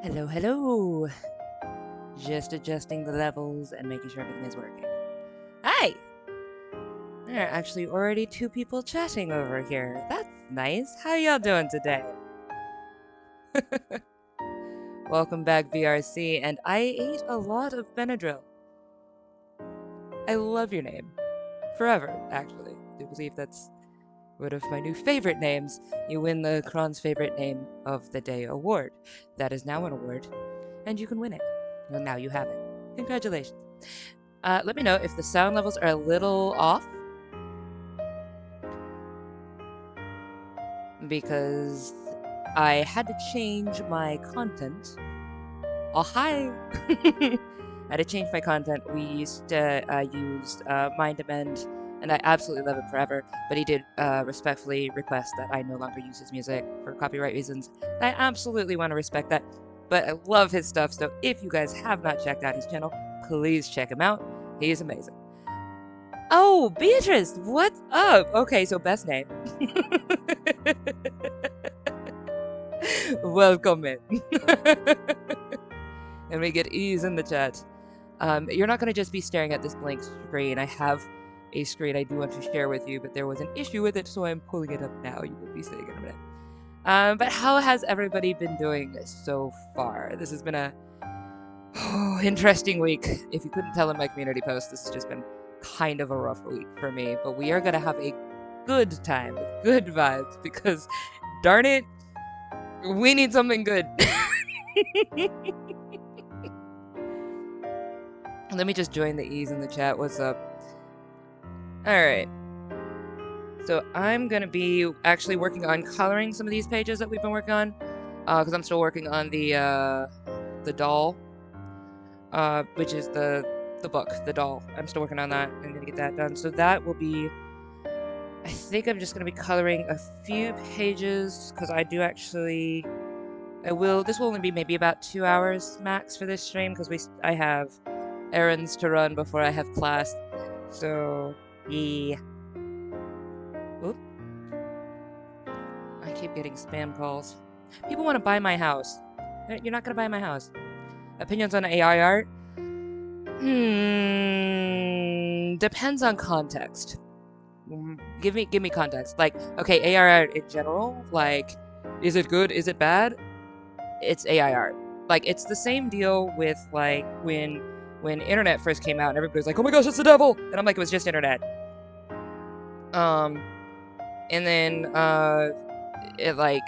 Hello, hello. Just adjusting the levels and making sure everything is working. Hi! There are actually already two people chatting over here. That's nice. How y'all doing today? Welcome back, VRC, and I ate a lot of Benadryl. I love your name. Forever, actually. I do believe that's one of my new favorite names. You win the Kron's Favorite Name of the Day award. That is now an award, and you can win it. Well, now you have it. Congratulations. Let me know if the sound levels are a little off, because I had to change my content. Oh, hi! I had to change my content. We used to use Mind Amend, and I absolutely love him forever, but he did respectfully request that I no longer use his music for copyright reasons. I absolutely want to respect that, but I love his stuff, so if you guys have not checked out his channel, please check him out. He is amazing. Oh, Beatrice, what's up? Okay, so best name. Welcome in. And we get ease in the chat. You're not going to just be staring at this blank screen. I have a screen I do want to share with you, but there was an issue with it, so I'm pulling it up now. You will be seeing it in a minute. But how has everybody been doing so far? This has been a interesting week. If you couldn't tell in my community post, this has just been kind of a rough week for me, but we are going to have a good time with good vibes because, darn it, we need something good. Let me just join the ease in the chat. What's up? Alright. So I'm going to be actually working on coloring some of these pages that we've been working on, because I'm still working on the doll, which is the book, the doll. I'm still working on that. I'm going to get that done. So that will be, I think I'm just going to be coloring a few pages, because I do actually, this will only be maybe about 2 hours max for this stream, because I have errands to run before I have class. So, yeah. Oop. I keep getting spam calls. People want to buy my house. You're not going to buy my house. Opinions on AI art? Depends on context. Give me context. Like, okay, AI art in general, like, is it good? Is it bad? It's AI art. Like, it's the same deal with, like, when internet first came out and everybody was like, oh my gosh, it's the devil! And I'm like, it was just internet. And then, it, like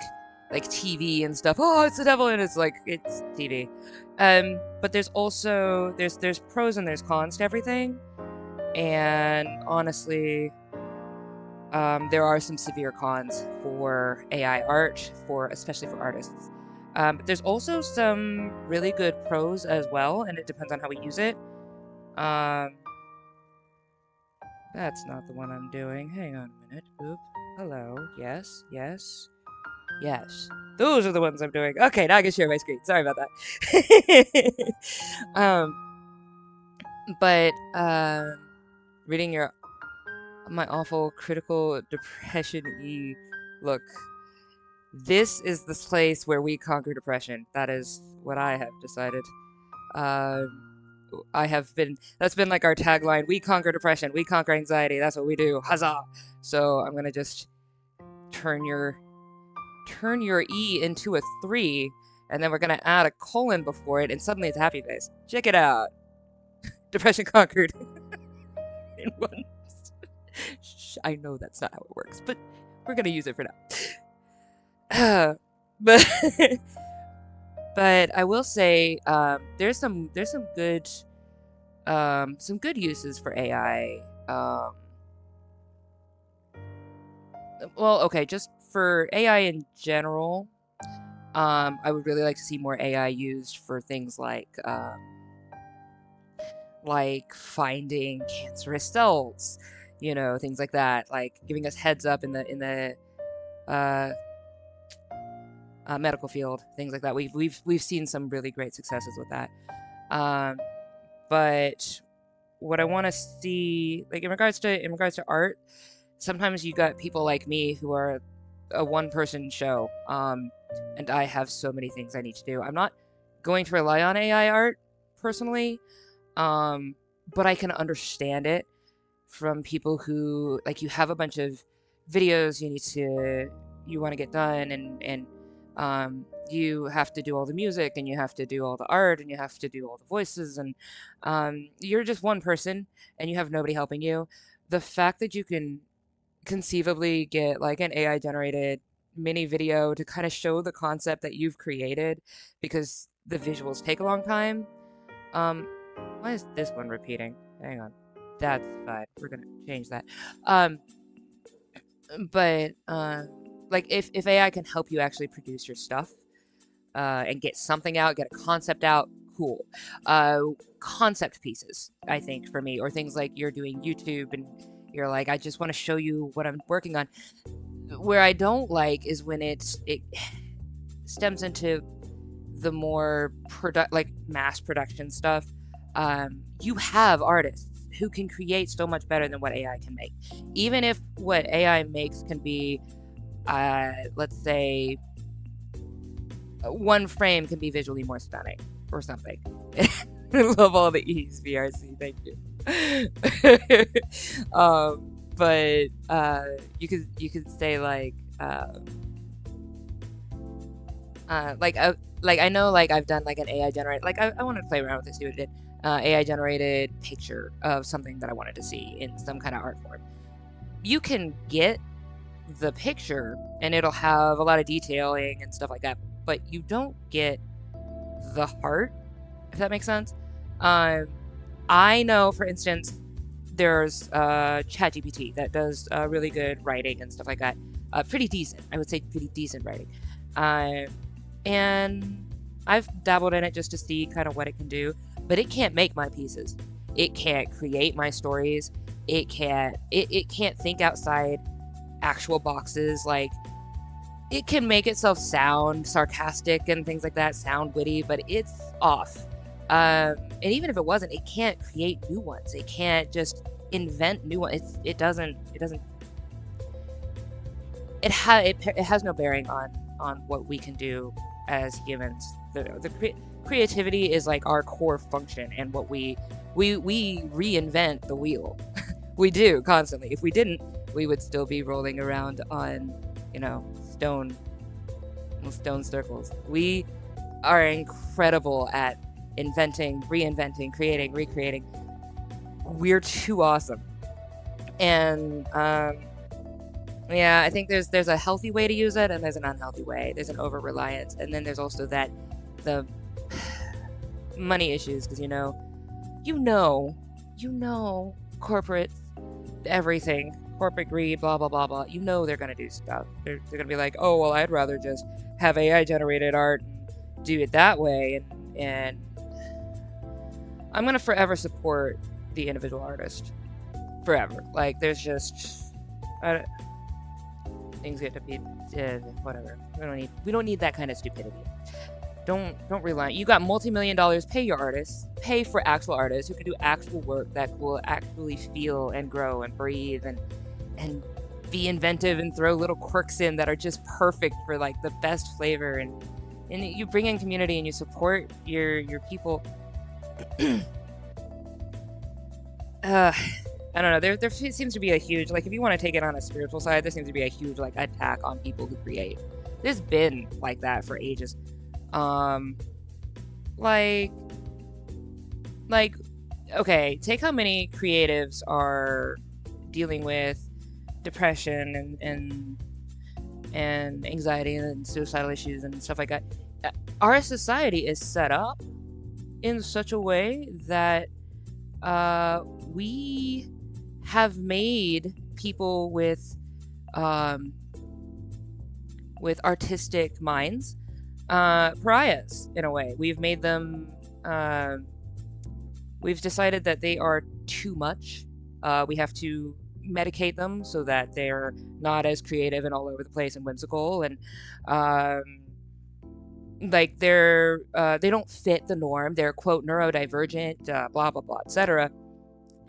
TV and stuff, oh, it's the devil, and it's like, it's TV. But there's also, there's pros and there's cons to everything. And honestly, there are some severe cons for AI art, especially for artists. But there's also some really good pros as well, and it depends on how we use it. That's not the one I'm doing. Hang on a minute. Oop. Hello. Yes. Yes. Yes. Those are the ones I'm doing. Okay, now I can share my screen. Sorry about that. But reading my awful critical depression-y look. This is the place where we conquer depression. That is what I have decided. That's been like our tagline. We conquer depression. We conquer anxiety. That's what we do. Huzzah! So I'm gonna just turn your E into a 3, and then we're gonna add a colon before it, and suddenly it's a happy face. Check it out. Depression conquered. In one. I know that's not how it works, but we're gonna use it for now. But I will say, there's some good uses for AI. Well, okay, just for AI in general, I would really like to see more AI used for things like finding cancerous cells, you know, things like that, like giving us heads up in the medical field, things like that. We've seen some really great successes with that. But what I want to see, like in regards to art, sometimes you got people like me who are a one-person show, and I have so many things I need to do. I'm not going to rely on AI art personally, but I can understand it from people who, like, you have a bunch of videos you want to get done, and you have to do all the music, and you have to do all the art, and you have to do all the voices, and you're just one person and you have nobody helping you. The fact that you can conceivably get like an AI generated mini video to kind of show the concept that you've created, because the visuals take a long time. Um, why is this one repeating? Hang on. That's fine. We're gonna change that. Um, but like if AI can help you actually produce your stuff, and get something out, get a concept out, cool. Concept pieces, I think, for me, or things like you're doing YouTube and you're like, I just want to show you what I'm working on. Where I don't like is when it stems into the more like mass production stuff. You have artists who can create so much better than what AI can make. Even if what AI makes can be, let's say, one frame can be visually more stunning or something. I love all the E's, VRC, thank you. But you could say like I know, like, I've done like an AI generated, like I wanted to play around with this, see what it did. AI generated picture of something that I wanted to see in some kind of art form. You can get the picture and it'll have a lot of detailing and stuff like that, but you don't get the heart, if that makes sense. I know, for instance, there's ChatGPT that does really good writing and stuff like that. Pretty decent, I would say, pretty decent writing. And I've dabbled in it just to see kind of what it can do, but it can't make my pieces. It can't create my stories. It can't think outside actual boxes. Like, it can make itself sound sarcastic and things like that, sound witty, but it's off. And even if it wasn't, it can't create new ones. It can't just invent new ones. It has no bearing on what we can do as humans. The creativity is like our core function, and what we reinvent the wheel. We do constantly. If we didn't, we would still be rolling around on, stone circles. We are incredible at inventing, reinventing, creating, recreating. We're too awesome. And yeah, I think there's a healthy way to use it, and there's an unhealthy way. There's an over-reliance, and then there's also the money issues, because corporate everything, corporate greed, blah blah blah blah. They're gonna do stuff. They're gonna be like, oh well, I'd rather just have AI generated art and do it that way, and I'm gonna forever support the individual artist, forever. Like, there's just things get to be whatever. We don't need that kind of stupidity. Don't rely. You got multi-million dollars. Pay your artists. Pay for actual artists who can do actual work that will actually feel and grow and breathe and be inventive and throw little quirks in that are just perfect for like the best flavor, and you bring in community and you support your people. I don't know. There seems to be a huge, like, if you want to take it on a spiritual side, there seems to be a huge like attack on people who create. There's been like that for ages. Like, okay, take how many creatives are dealing with depression and anxiety and suicidal issues and stuff like that. Our society is set up in such a way that we have made people with artistic minds pariahs in a way. We've made them, we've decided that they are too much. We have to medicate them so that they're not as creative and all over the place and whimsical, and like they don't fit the norm. They're, quote, neurodivergent, blah blah blah, etc.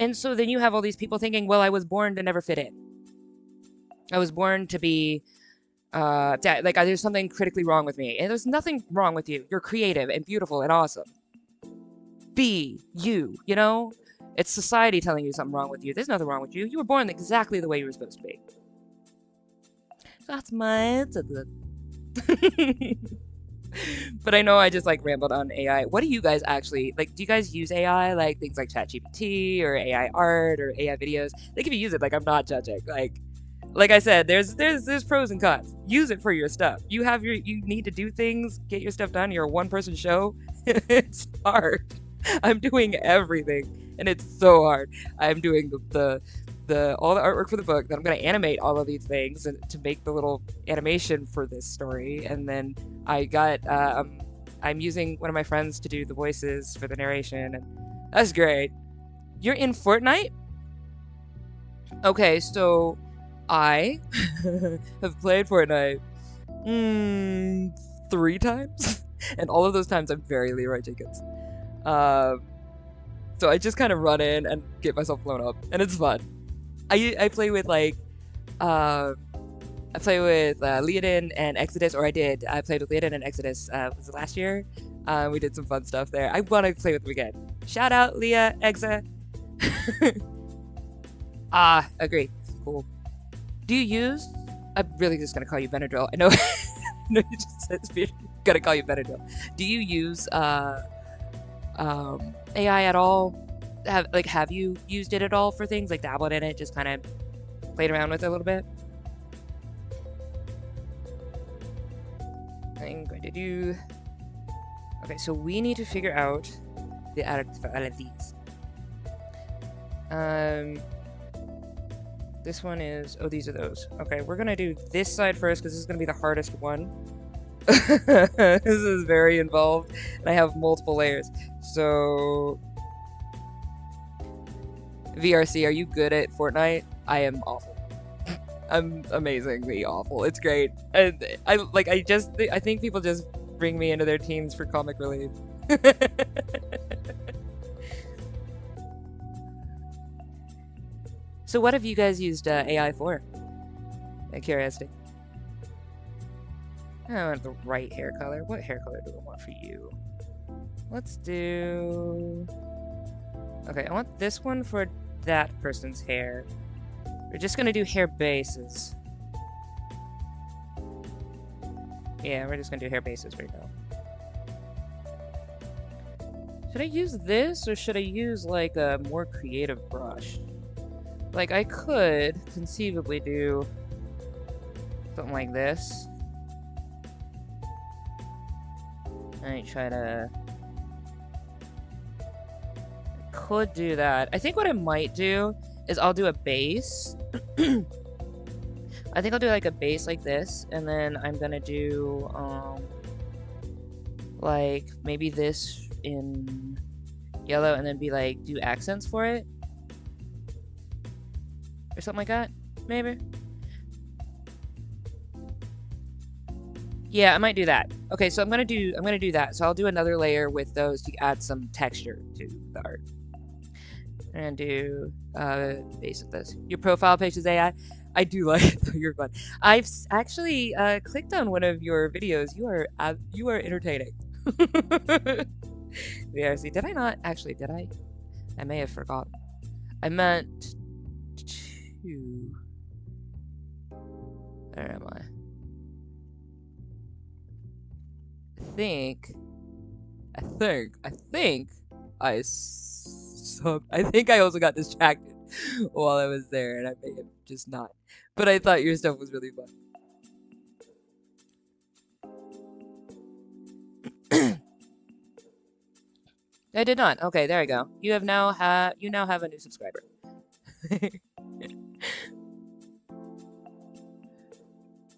And so then you have all these people thinking, well, I was born to never fit in. I was born to be like there's something critically wrong with me, and there's nothing wrong with you. You're creative and beautiful and awesome. Be you, you know? It's society telling you something wrong with you. There's nothing wrong with you. You were born exactly the way you were supposed to be. That's my... But I know I just like rambled on AI. What do you guys actually like? Do you guys use AI like things like ChatGPT or AI art or AI videos? Like if you use it, like I'm not judging. Like I said, there's pros and cons. Use it for your stuff. You need to do things, get your stuff done. You're a one-person show. It's hard. I'm doing everything, and it's so hard. I'm doing all the artwork for the book. Then I'm gonna animate all of these things and to make the little animation for this story. And then I'm using one of my friends to do the voices for the narration, and that's great. You're in Fortnite? Okay, so I have played Fortnite 3 times, and all of those times I'm very Leroy Jenkins. So I just kind of run in and get myself blown up, and it's fun. I play with like Leodin and Exodus, or I played with Leodin and Exodus was it last year? We did some fun stuff there. I want to play with them again. Shout out Leah, Exa. Agree. Cool. Do you use? I'm really just gonna call you Benadryl. I know. No, you just said gonna call you Benadryl. Do you use AI at all? Have you used it at all for things like dabbled in it, just kind of played around with it a little bit? I'm going to do. Okay, so we need to figure out the art for all of these. This one is. Oh, these are those. Okay, we're gonna do this side first because this is gonna be the hardest one. This is very involved, and I have multiple layers. So, VRC, are you good at Fortnite? I am awful. I'm amazingly awful. It's great, and I think people just bring me into their teams for comic relief. So, what have you guys used AI for? Out of curiosity. I want the right hair color. What hair color do I want for you? Let's do... Okay, I want this one for that person's hair. We're just gonna do hair bases. Yeah, we're just gonna do hair bases right now. Should I use this, or should I use, like, a more creative brush? Like, I could conceivably do something like this. I try to... I could do that. I think what I might do is I'll do a base. I think I'll do like a base like this, and then I'm gonna do like maybe this in yellow, and then be like do accents for it or something like that, maybe. Yeah, I might do that. Okay, so I'm gonna do that. So I'll do another layer with those to add some texture to the art. And do base of this. Your profile picture is AI. I do like it. You're fun. I've actually clicked on one of your videos. You are entertaining. Yeah, see, did I not actually? Did I? I may have forgotten. I meant to. Where am I? I think I also got distracted while I was there, and I may have just not. But I thought your stuff was really fun. I did not. Okay, there we go. You now have a new subscriber.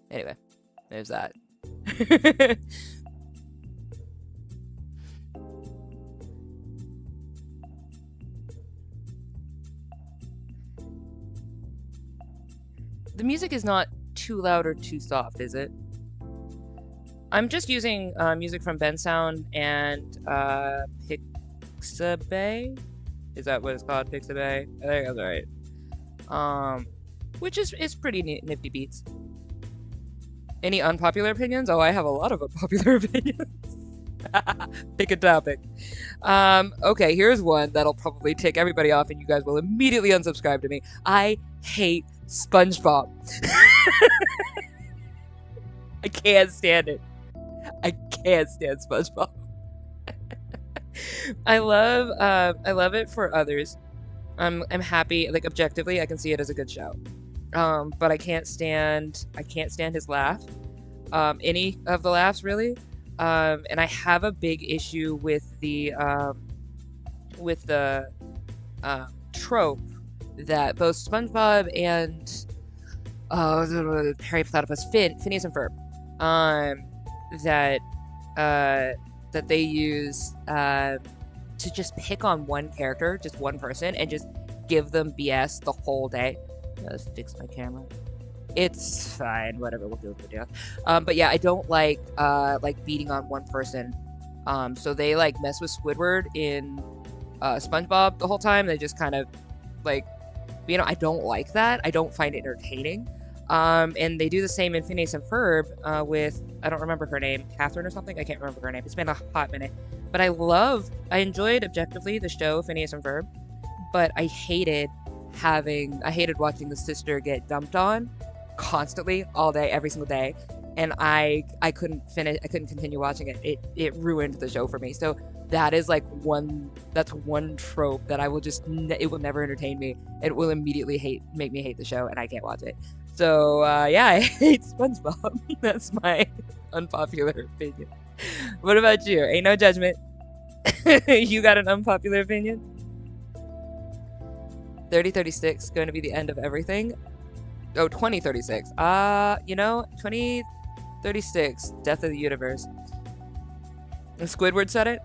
Anyway, there's that. The music is not too loud or too soft, is it? I'm just using music from Bensound and Pixabay. Is that what it's called? Pixabay? I think that's right. Which is pretty nifty beats. Any unpopular opinions? Oh, I have a lot of unpopular opinions. Pick a topic. Okay, here's one that'll probably tick everybody off and you guys will immediately unsubscribe to me. I hate SpongeBob. I can't stand it. I can't stand SpongeBob. I love it for others. I'm happy, like objectively, I can see it as a good show. But I can't stand his laugh. Any of the laughs really. And I have a big issue with the trope that both SpongeBob and Harry Platypus Phineas and Ferb that they use to just pick on one character, just one person, and just give them BS the whole day. Let's fix my camera. It's fine, whatever, we'll do a video. But yeah, I don't like beating on one person. So they like mess with Squidward in SpongeBob the whole time. They just kind of like, you know, I don't like that. I don't find it entertaining. And they do the same in Phineas and Ferb with, I don't remember her name, Catherine or something? I can't remember her name. It's been a hot minute. But I enjoyed objectively the show Phineas and Ferb, but I hated watching the sister get dumped on constantly all day, every single day. And I couldn't continue watching it. It ruined the show for me. So that is like that's one trope that I will just, it will never entertain me. It will immediately make me hate the show and I can't watch it. So yeah, I hate SpongeBob. That's my unpopular opinion. What about you? Ain't no judgment. You got an unpopular opinion? 3036 going to be the end of everything. Oh, 2036. You know, 2036, death of the universe. And Squidward said it.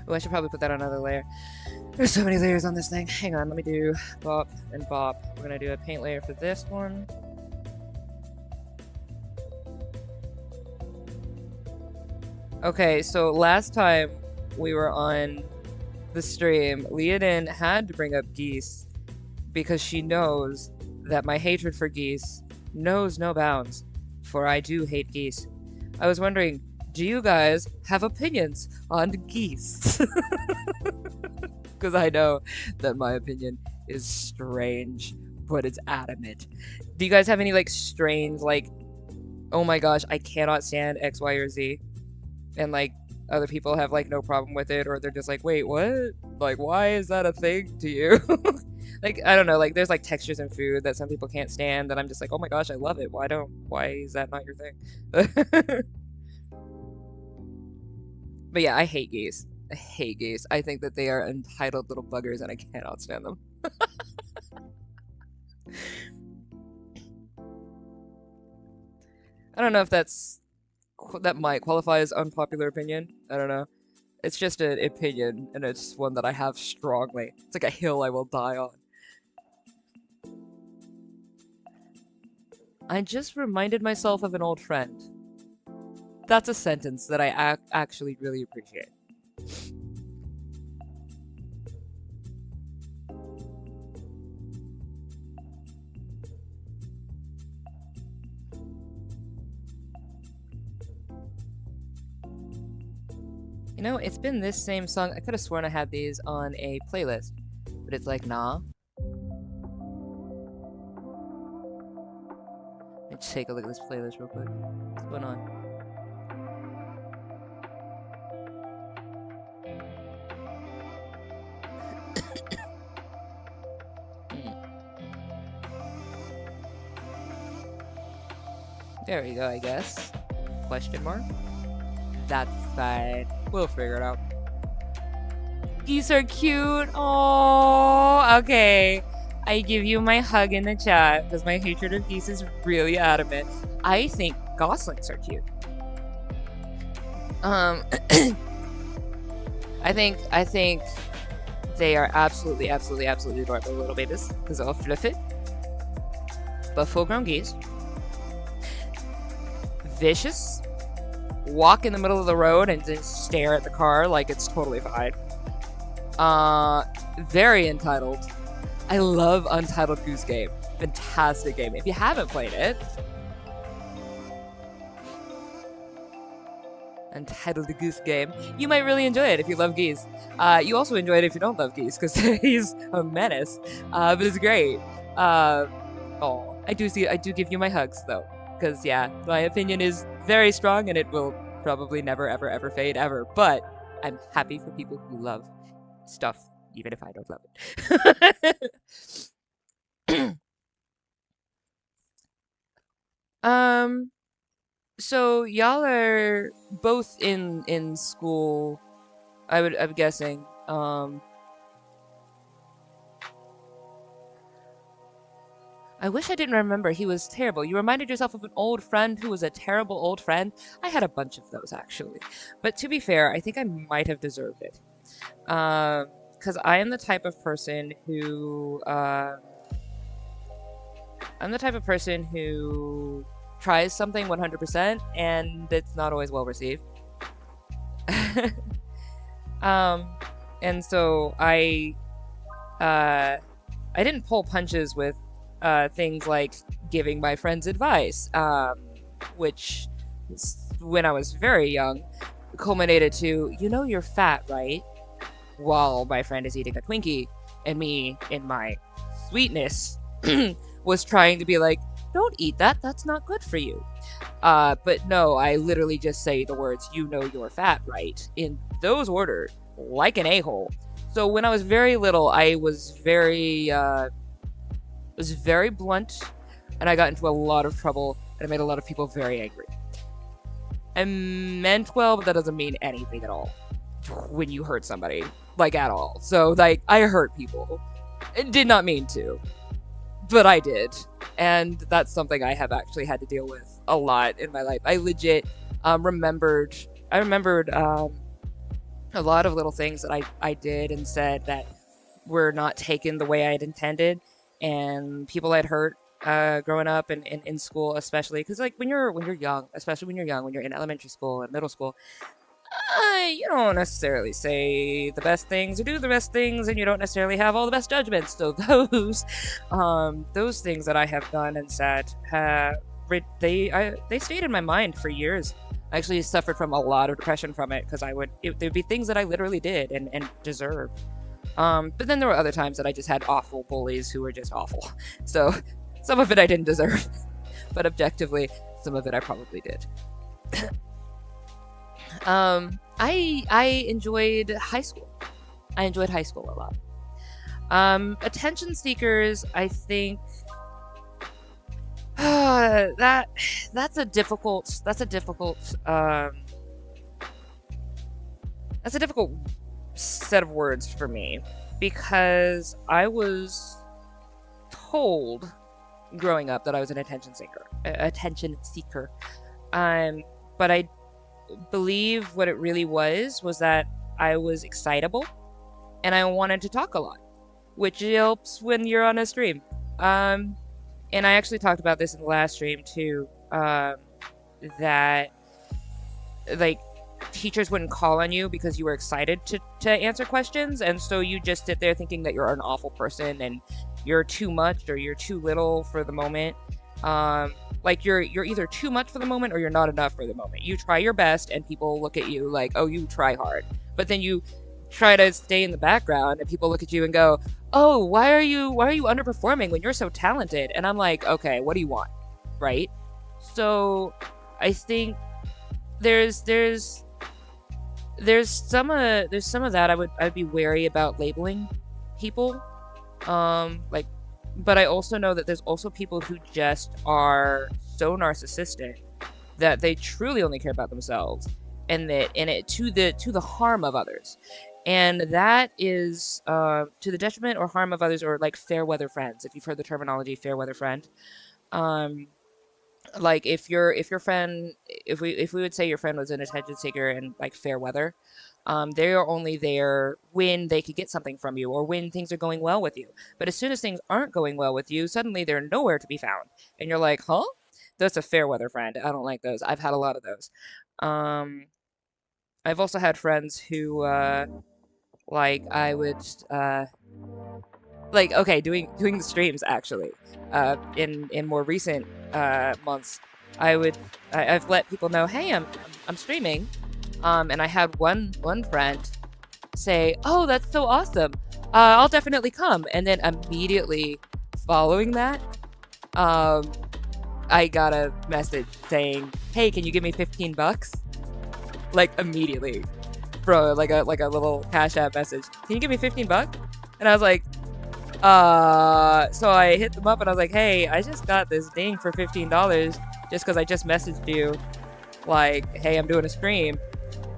Oh, I should probably put that on another layer. There's so many layers on this thing. Hang on, let me do bop and bop. We're gonna do a paint layer for this one. Okay, so last time we were on the stream, Leodin had to bring up geese because she knows that my hatred for geese knows no bounds, for I do hate geese. I was wondering, do you guys have opinions on geese? Because I know that my opinion is strange, but it's adamant. Do you guys have any like strange, like, oh my gosh, I cannot stand X, Y, or Z, and like other people have like no problem with it, or they're just like, wait, what? Like, why is that a thing to you? Like, I don't know, like there's like textures in food that some people can't stand that I'm just like, oh my gosh, I love it. Why is that not your thing? But yeah, I hate geese. I hate geese. I think that they are entitled little buggers and I cannot stand them. I don't know if that might qualify as unpopular opinion. I don't know. It's just an opinion, and it's one that I have strongly. It's like a hill I will die on. I just reminded myself of an old friend. That's a sentence that I actually really appreciate. You know, it's been this same song. I could have sworn I had these on a playlist, but it's like, nah. Let's take a look at this playlist real quick. What's going on? There we go, I guess. Question mark? That's fine. We'll figure it out. Geese are cute. Oh, okay. I give you my hug in the chat because my hatred of geese is really adamant. I think goslings are cute. I think they are absolutely adorable little babies because they're all fluffy. But full-grown geese. Vicious. walk in the middle of the road and just stare at the car like it's totally fine. Uh, Very entitled. I love Untitled Goose Game. Fantastic game. If you haven't played it, Untitled Goose Game, you might really enjoy it if you love geese. You also enjoy it if you don't love geese, because he's a menace. But it's great. Oh, I do give you my hugs though, because yeah, my opinion is very strong, and it will probably never, ever, ever fade ever. But I'm happy for people who love stuff, even if I don't love it. um, so y'all are both in school. I'm guessing. I wish I didn't remember. He was terrible. You reminded yourself of an old friend who was a terrible old friend. I had a bunch of those actually. But to be fair, I think I might have deserved it. Because I am the type of person who I'm the type of person who tries something 100% and it's not always well received. um, and so I didn't pull punches with things like giving my friends advice, which when I was very young culminated to, you know, you're fat, right? While my friend is eating a Twinkie, and me, in my sweetness, was trying to be like, don't eat that, that's not good for you. But no, I literally just say the words, you know you're fat, right? In those orders, like an a-hole. So when I was very little, I was very blunt, and I got into a lot of trouble, and I made a lot of people very angry. I meant well, but that doesn't mean anything at all when you hurt somebody, like at all. So, like, I hurt people. It did not mean to, but I did. And that's something I have actually had to deal with a lot in my life. I legit remembered a lot of little things that I did and said that were not taken the way I had intended, and people I'd hurt growing up and in school, especially because like when you're young, especially when you're in elementary school and middle school, you don't necessarily say the best things or do the best things, and you don't necessarily have all the best judgments. So those things that I have done and said, they stayed in my mind for years. I actually suffered from a lot of depression from it because there'd be things that I literally did and deserved. But then there were other times that I just had awful bullies who were just awful. So some of it I didn't deserve, but objectively, some of it I probably did. I enjoyed high school. I enjoyed high school a lot. Attention seekers, I think, that's a difficult set of words for me, because I was told growing up that I was an attention seeker. But I believe what it really was that I was excitable and I wanted to talk a lot, which helps when you're on a stream. And I actually talked about this in the last stream too, that like teachers wouldn't call on you because you were excited to answer questions, and so you just sit there thinking that you're an awful person and you're too much or you're too little for the moment. Like you're either too much for the moment or you're not enough for the moment. You try your best and people look at you like, oh, you try hard. But then you try to stay in the background and people look at you and go, oh, why are you underperforming when you're so talented? And I'm like, okay, what do you want? Right? So I think there's some of that I'd be wary about labeling people. Like, but I also know that there's also people who just are so narcissistic that they truly only care about themselves, and it to the harm of others, and that is to the detriment or harm of others, or like fair weather friends, if you've heard the terminology fair weather friend. Like if your friend, if we would say your friend was an attention seeker and like fair weather, they are only there when they could get something from you or when things are going well with you. But as soon as things aren't going well with you, suddenly they're nowhere to be found, and you're like, huh? That's a fair weather friend. I don't like those. I've had a lot of those. Um, I've also had friends who, like, I would, like, okay, doing the streams actually, in more recent months, I would I've let people know, hey, I'm streaming, and I had one friend say, oh, that's so awesome, I'll definitely come, and then immediately following that, um, I got a message saying, hey, can you give me 15 bucks? Like immediately, bro, like a little Cash App message. Can you give me 15 bucks? And I was like, so I hit them up and I was like, hey, I just got this ding for $15 just because I just messaged you, like, hey, I'm doing a stream.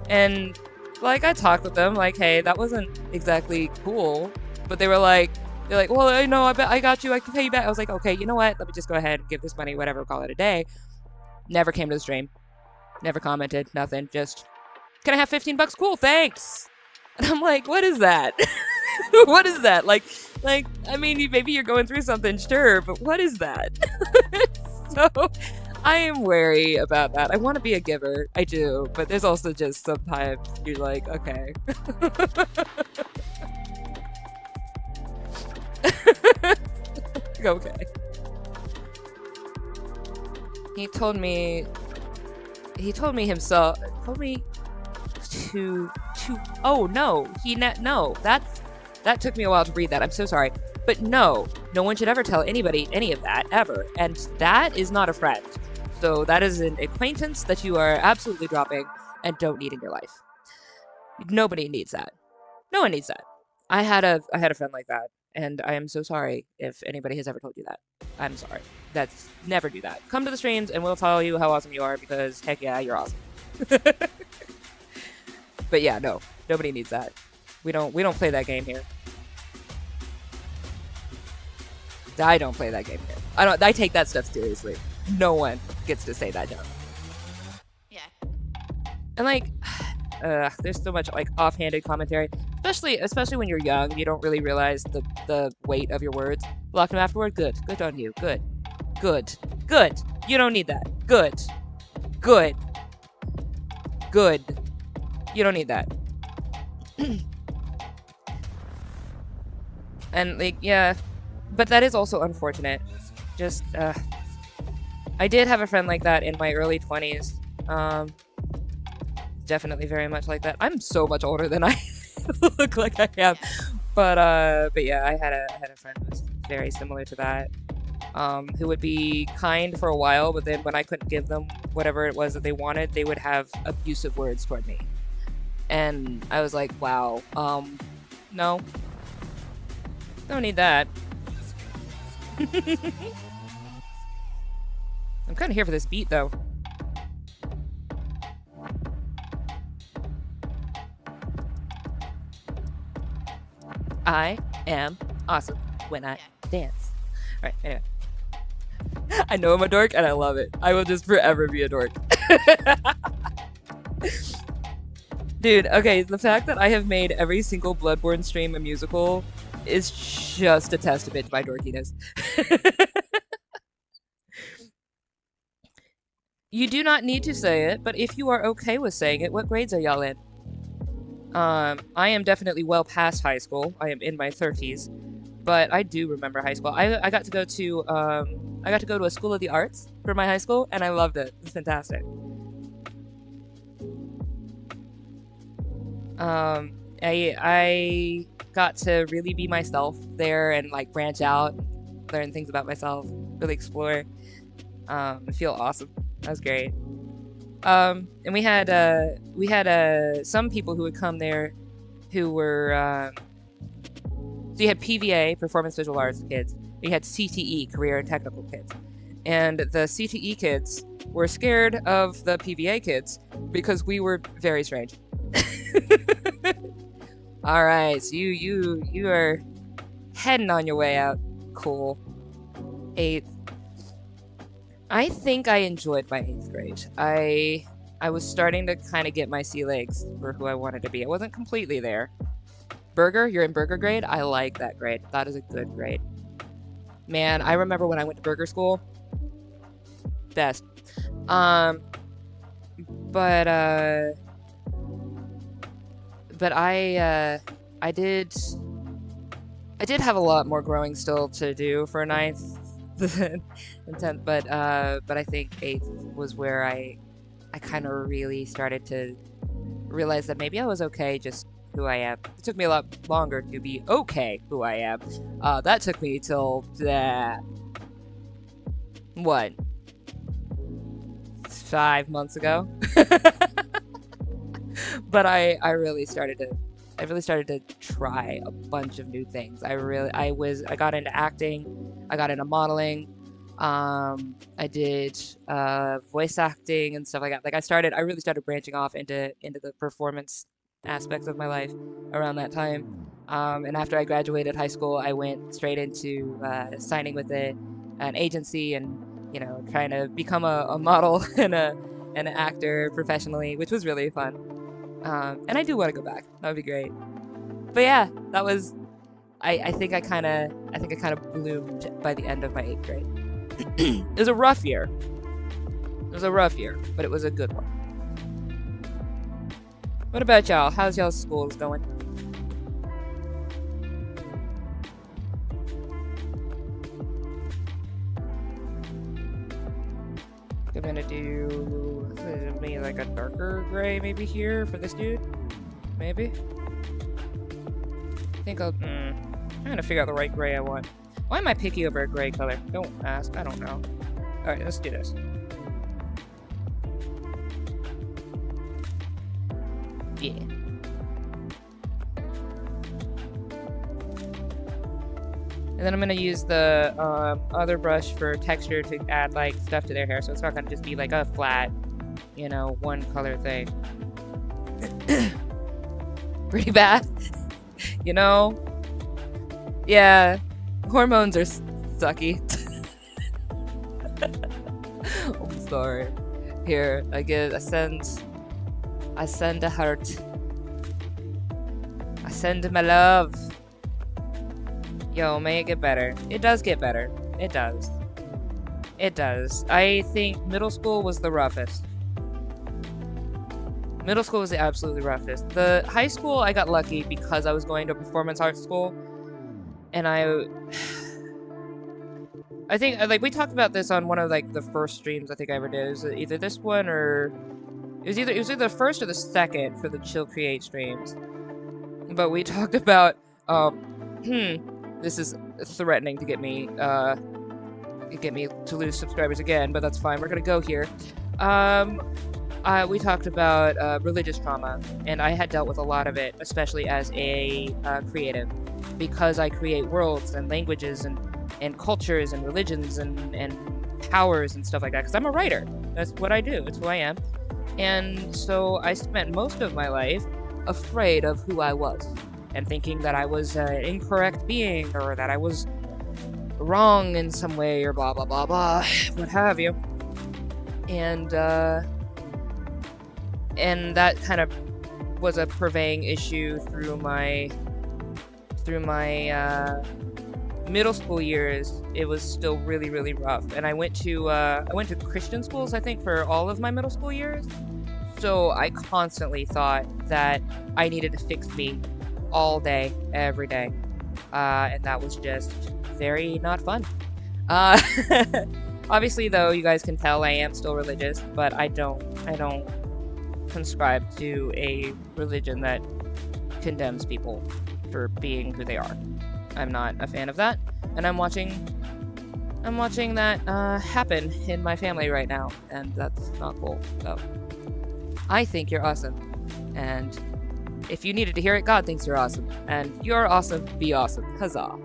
And, like, I talked with them, like, hey, that wasn't exactly cool. But they're like, well, I know, I bet I got you, I can pay you back. I was like, okay, you know what? Let me just go ahead and give this money, whatever, call it a day. Never came to the stream. Never commented, nothing. Just, can I have 15 bucks? Cool, thanks. And I'm like, what is that? What is that? Like, I mean, maybe you're going through something, sure, but what is that? So, I am wary about that. I want to be a giver, I do, but there's also just sometimes you're like, okay. Okay. He told me himself, to oh no, no, that took me a while to read that. I'm so sorry. But no one should ever tell anybody any of that, ever. And that is not a friend. So that is an acquaintance that you are absolutely dropping and don't need in your life. Nobody needs that. No one needs that. I had a friend like that, and I am so sorry if anybody has ever told you that. I'm sorry. That's never do that. Come to the streams and we'll tell you how awesome you are because heck yeah, you're awesome. But yeah, no, nobody needs that. We don't play that game here. I don't play that game here. I take that stuff seriously. No one gets to say that junk. Yeah. And like, there's so much like offhanded commentary, especially when you're young. You don't really realize the weight of your words. Block him afterward. Good on you. Good. You don't need that. Good. You don't need that. And like, yeah, but that is also unfortunate. Just, I did have a friend like that in my early 20s. Definitely very much like that. I'm so much older than I look like I am. But yeah, I had a friend who was very similar to that. Who would be kind for a while, but then when I couldn't give them whatever it was that they wanted, they would have abusive words toward me. And I was like, wow, no. Don't need that. I'm kind of here for this beat, though. I am awesome when I dance. Alright, anyway. I know I'm a dork, and I love it. I will just forever be a dork. Dude, okay, the fact that I have made every single Bloodborne stream a musical is just a testament to my dorkiness. You do not need to say it, but if you are okay with saying it, what grades are y'all in? I am definitely well past high school. I am in my 30s, but I do remember high school. I got to go to a school of the arts for my high school, and I loved it. It was fantastic. I got to really be myself there and like branch out, learn things about myself, really explore, and feel awesome. That was great. And we had some people who would come there who were so you had PVA, Performance Visual Arts kids. You had CTE, Career and Technical kids. And the CTE kids were scared of the PVA kids because we were very strange. All right, so you are heading on your way out. Cool. 8th. I think I enjoyed my 8th grade. I was starting to kind of get my sea legs for who I wanted to be. I wasn't completely there. Burger, you're in Burger grade? I like that grade. That is a good grade. Man, I remember when I went to Burger school. Best. But but I did have a lot more growing still to do for ninth and 10th, but I think 8th was where I kind of really started to realize that maybe I was okay just who I am. It took me a lot longer to be okay who I am. That took me till what, 5 months ago. But I really started to try a bunch of new things. I got into acting, I got into modeling, I did voice acting and stuff like that. Like I really started branching off into the performance aspects of my life around that time. And after I graduated high school, I went straight into signing with an agency and trying to become a model and an actor professionally, which was really fun. And I do want to go back. That would be great. But yeah, that was I think I kind of bloomed by the end of my 8th grade. It was a rough year. It was a rough year, but it was a good one. What about y'all? How's y'all's schools going? I'm gonna do maybe like a darker gray maybe here for this dude. Maybe. I think I'm trying to figure out the right gray I want. Why am I picky over a gray color? Don't ask. I don't know. Alright, let's do this. Yeah. And then I'm gonna use the other brush for texture to add like stuff to their hair, so it's not gonna just be like a flat, one color thing. Pretty bad, Yeah, hormones are sucky. I'm sorry. Here, I send a heart. I send my love. Yo, may it get better. It does get better. It does. It does. I think middle school was the roughest. Middle school was the absolutely roughest. The high school, I got lucky because I was going to performance arts school. And I think, like, we talked about this on one of, like, the first streams I think I ever did. It was either this one or... It was either the first or the second for the Chill Create streams. But we talked about, this is threatening to get me to lose subscribers again, but that's fine. We're gonna go here. We talked about religious trauma, and I had dealt with a lot of it, especially as a creative, because I create worlds and languages and cultures and religions and powers and stuff like that. Because I'm a writer. That's what I do. It's who I am. And so I spent most of my life afraid of who I was, and thinking that I was an incorrect being, or that I was wrong in some way, or blah blah blah blah, what have you. And that kind of was a purveying issue through my middle school years. It was still really, really rough, and I went to Christian schools, I think, for all of my middle school years. So I constantly thought that I needed to fix me all day, every day, and that was just very not fun. Obviously, though, you guys can tell I am still religious, but I don't subscribe to a religion that condemns people for being who they are. I'm not a fan of that, and I'm watching that happen in my family right now, and that's not cool. So I think you're awesome, and if you needed to hear it, God thinks you're awesome, and you're awesome. Be awesome, huzzah!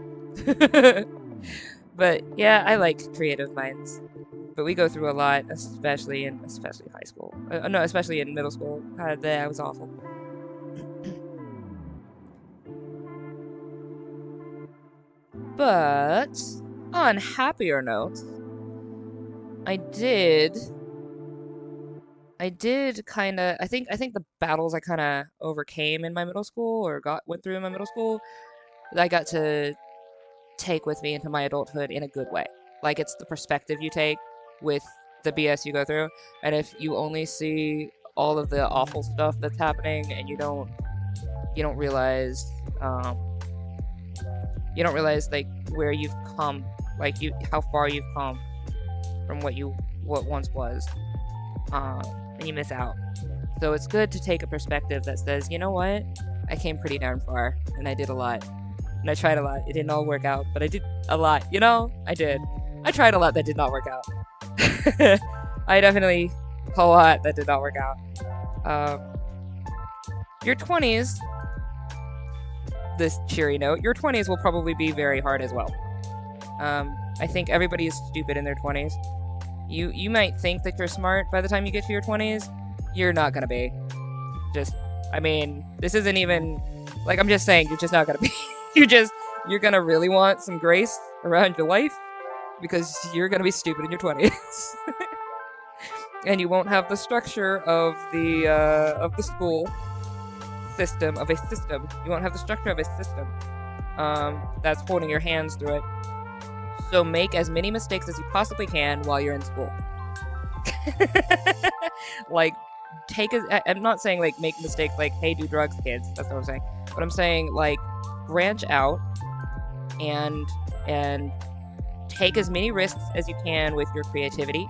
But yeah, I like creative minds, but we go through a lot, especially high school. No, especially in middle school. That was awful. But on happier notes, I did kind of, I think the battles I kind of overcame in my middle school, or went through in my middle school, I got to take with me into my adulthood in a good way. Like, it's the perspective you take with the BS you go through, and if you only see all of the awful stuff that's happening, and you don't realize like where you've come, like how far you've come from what once was, and you miss out. So it's good to take a perspective that says, you know what, I came pretty darn far, and I did a lot, and I tried a lot. It didn't all work out, but I did a lot. I did. I tried a lot that did not work out. I definitely a lot that did not work out. Your 20s, this cheery note, your 20s will probably be very hard as well. I think everybody is stupid in their 20s. You might think that you're smart by the time you get to your 20s. You're not gonna be. This isn't even, like, I'm just saying, you're just not gonna be. You're gonna really want some grace around your life, because you're gonna be stupid in your 20s. And you won't have the structure of the school system, of a system. You won't have the structure of a system that's holding your hands through it. So make as many mistakes as you possibly can while you're in school. Like, I'm not saying, like, make mistakes like, hey, do drugs, kids. That's what I'm saying. But I'm saying, like, branch out and take as many risks as you can with your creativity,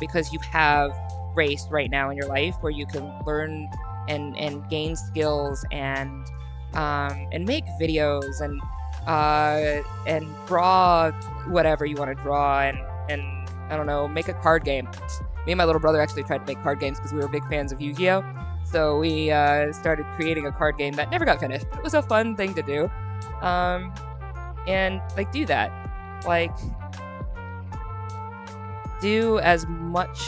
because you have race right now in your life where you can learn and gain skills and make videos and draw whatever you want to draw and I don't know, make a card game. Me and my little brother actually tried to make card games because we were big fans of Yu-Gi-Oh! So we started creating a card game that never got finished. It was a fun thing to do. And, like, do that. Like, do as much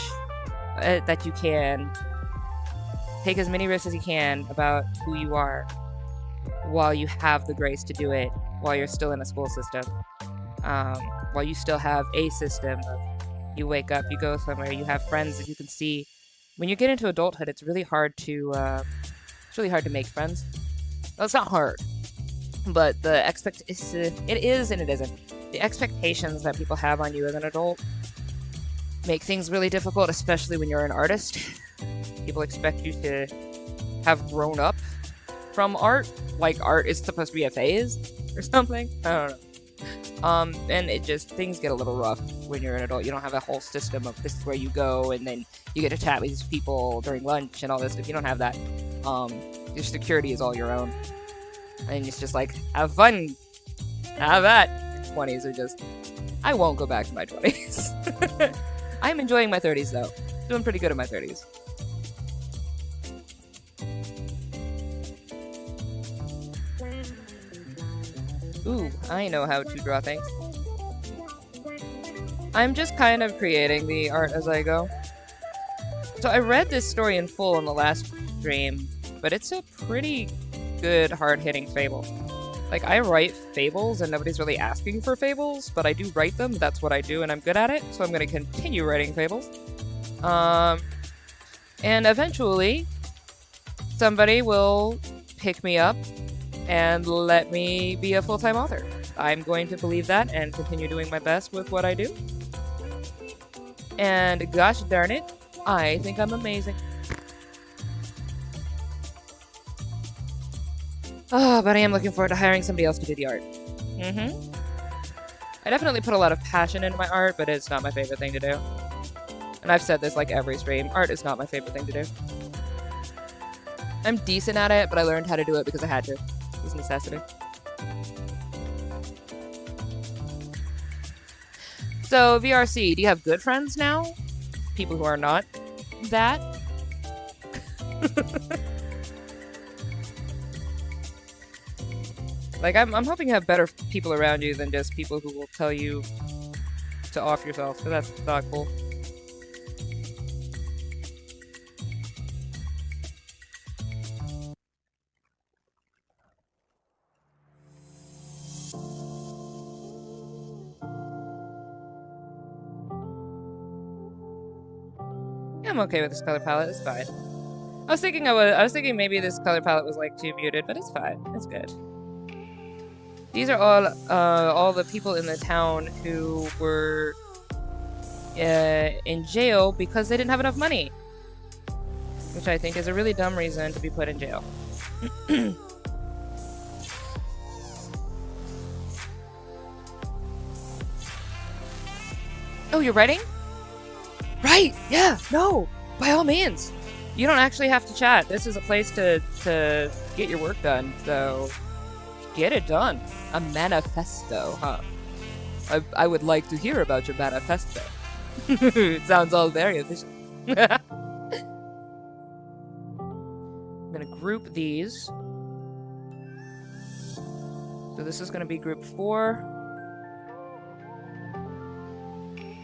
that you can. Take as many risks as you can about who you are while you have the grace to do it, while you're still in a school system. While you still have a system of, you wake up, you go somewhere, you have friends that you can see. When you get into adulthood, it's really hard to make friends. Well, it's not hard, but it is and it isn't. The expectations that people have on you as an adult make things really difficult, especially when you're an artist. People expect you to have grown up from art, like art is supposed to be a phase or something. I don't know. And things get a little rough when you're an adult. You don't have a whole system of this is where you go, and then you get to chat with these people during lunch and all this. If you don't have that, your security is all your own. And it's just like, have fun. Have that. Your 20s are just, I won't go back to my 20s. I'm enjoying my 30s, though. Doing pretty good in my 30s. Ooh, I know how to draw things. I'm just kind of creating the art as I go. So I read this story in full on the last stream, but it's a pretty good, hard-hitting fable. Like, I write fables, and nobody's really asking for fables, but I do write them. That's what I do, and I'm good at it, so I'm going to continue writing fables. And eventually, somebody will pick me up and let me be a full-time author. I'm going to believe that and continue doing my best with what I do. And gosh darn it, I think I'm amazing. Oh, but I am looking forward to hiring somebody else to do the art. I definitely put a lot of passion into my art, but it's not my favorite thing to do. And I've said this like every stream, art is not my favorite thing to do. I'm decent at it, but I learned how to do it because I had to. It was a necessity. So, VRC, do you have good friends now? People who are not that? Like, I'm hoping you have better people around you than just people who will tell you to off yourself, so that's not cool. I'm okay with this color palette, it's fine. I was thinking maybe this color palette was like too muted, but it's fine, it's good. These are all the people in the town who were in jail because they didn't have enough money. which I think is a really dumb reason to be put in jail. Oh, you're writing? Right! Yeah! No! By all means! You don't actually have to chat. This is a place to get your work done, so get it done. A manifesto, huh? I would like to hear about your manifesto. It sounds all very official. I'm gonna group these. So this is gonna be group 4.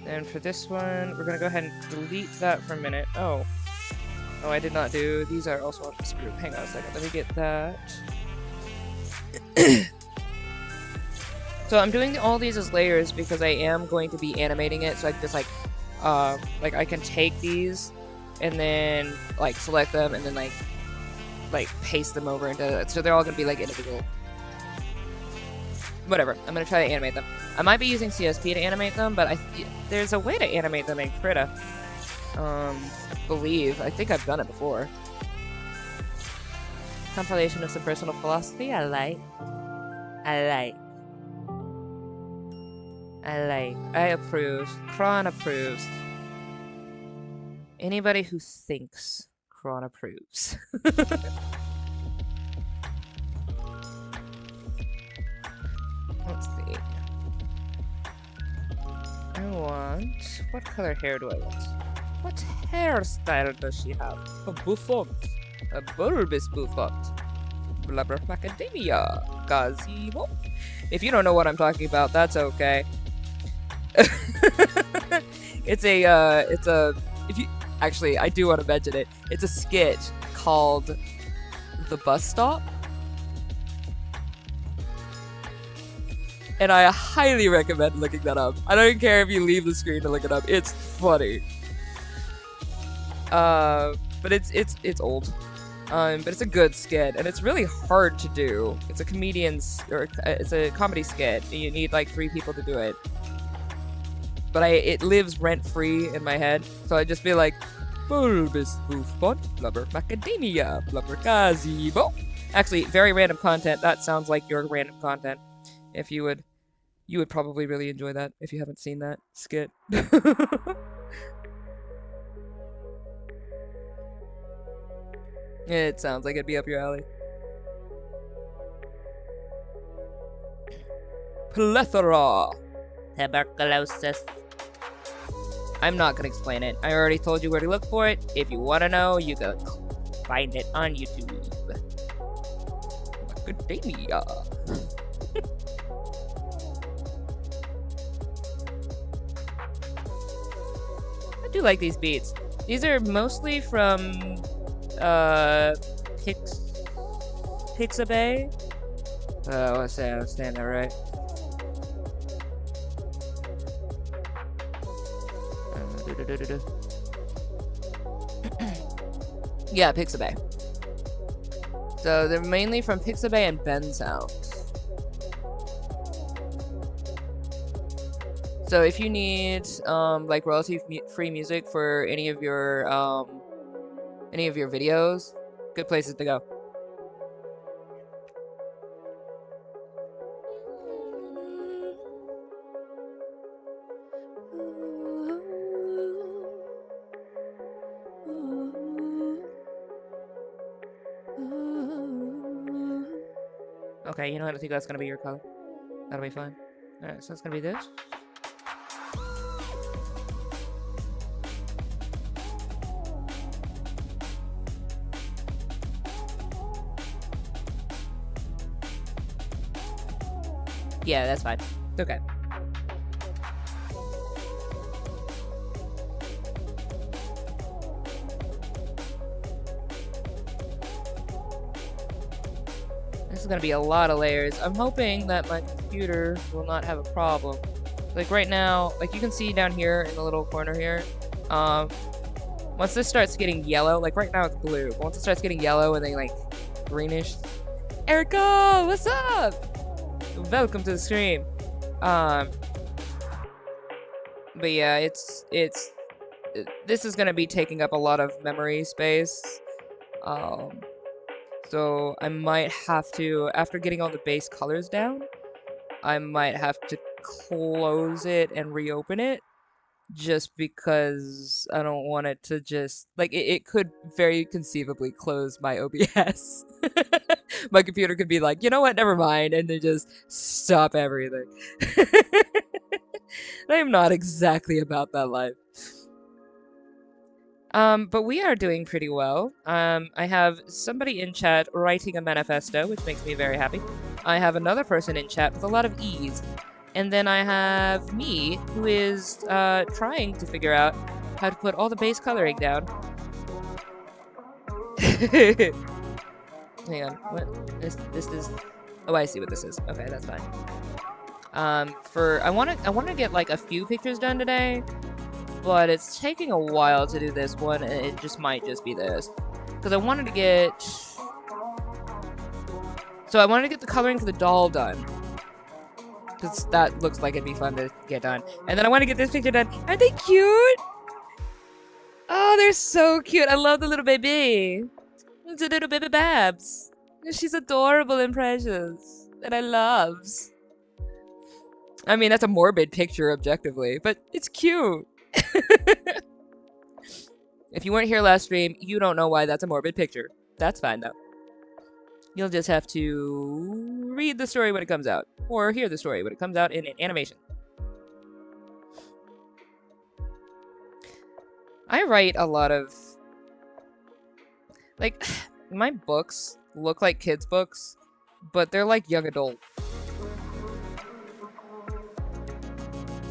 And for this one, we're gonna go ahead and delete that for a minute. Oh, I did not do. These are also on this group. Hang on a second. Let me get that. So I'm doing all these as layers because I am going to be animating it. So I can just like I can take these and then like select them and then like paste them over into it. So they're all gonna be like individual. Whatever. I'm gonna try to animate them. I might be using CSP to animate them, but there's a way to animate them in Krita. I think I've done it before. Compilation of some personal philosophy. I like. I approve. Kron approves. Anybody who thinks Kron approves. Let's see. I want... What color hair do I want? What hairstyle does she have? A bouffant. A bulbous bouffant. Blubber macadamia. Gazebo. If you don't know what I'm talking about, that's okay. Actually, I do want to mention it. It's a skit called The Bus Stop. And I highly recommend looking that up. I don't even care if you leave the screen to look it up. It's funny. But it's old. But it's a good skit, and it's really hard to do. It's a it's a comedy skit. And you need like 3 people to do it. But it lives rent-free in my head, so I just be like, bulbous bouffant, blubber macadamia, blubber gazebo. Actually, very random content. That sounds like your random content. If you would probably really enjoy that if you haven't seen that skit. It sounds like it'd be up your alley. Plethora. Tuberculosis. I'm not gonna explain it. I already told you where to look for it. If you want to know, you can find it on YouTube. Macadamia. I do like these beats. These are mostly from Pixabay. Let's say I was saying that right. Yeah, Pixabay. So they're mainly from Pixabay and Ben Sound. So if you need like royalty-free music for any of your videos, good places to go. Okay, you know what? I think that's gonna be your color. That'll be fine. Alright, so it's gonna be this. Yeah, that's fine. It's okay. This is gonna be a lot of layers. I'm hoping that my computer will not have a problem. Like right now, like you can see down here in the little corner here, once this starts getting yellow, like right now it's blue, but once it starts getting yellow and then like greenish, Erica, what's up? Welcome to the stream. But yeah, it's this is going to be taking up a lot of memory space. So I might have to, after getting all the base colors down, I might have to close it and reopen it, just because I don't want it to just, like, it could very conceivably close my OBS. My computer could be like, you know what, never mind, and then just stop everything. I am not exactly about that life. But we are doing pretty well. I have somebody in chat writing a manifesto, which makes me very happy. I have another person in chat with a lot of ease. And then I have me, who is trying to figure out how to put all the base coloring down. Hang on, what? This is... Oh, I see what this is. Okay, that's fine. I want to get like a few pictures done today, but it's taking a while to do this one, and it just might just be this. Because I wanted to get... So I wanted to get the coloring for the doll done. Because that looks like it'd be fun to get done. And then I want to get this picture done. Aren't they cute? Oh, they're so cute. I love the little baby. It's a little baby Babs. She's adorable and precious. And I loves. I mean, that's a morbid picture, objectively. But it's cute. If you weren't here last stream, you don't know why that's a morbid picture. That's fine, though. You'll just have to read the story when it comes out. Or hear the story when it comes out in an animation. I write a lot of... Like, my books look like kids' books, but they're like young adult.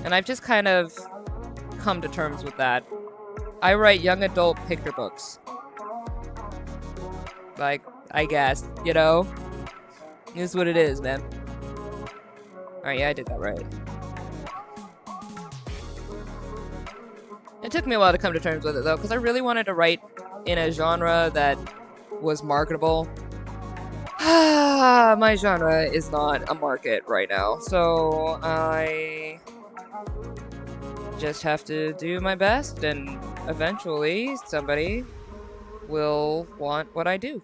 And I've just kind of come to terms with that. I write young adult picture books. Like, I guess, you know? This is what it is, man. Alright, yeah, I did that right. It took me a while to come to terms with it, though, because I really wanted to write in a genre that was marketable. My genre is not a market right now, so I just have to do my best, and eventually somebody will want what I do.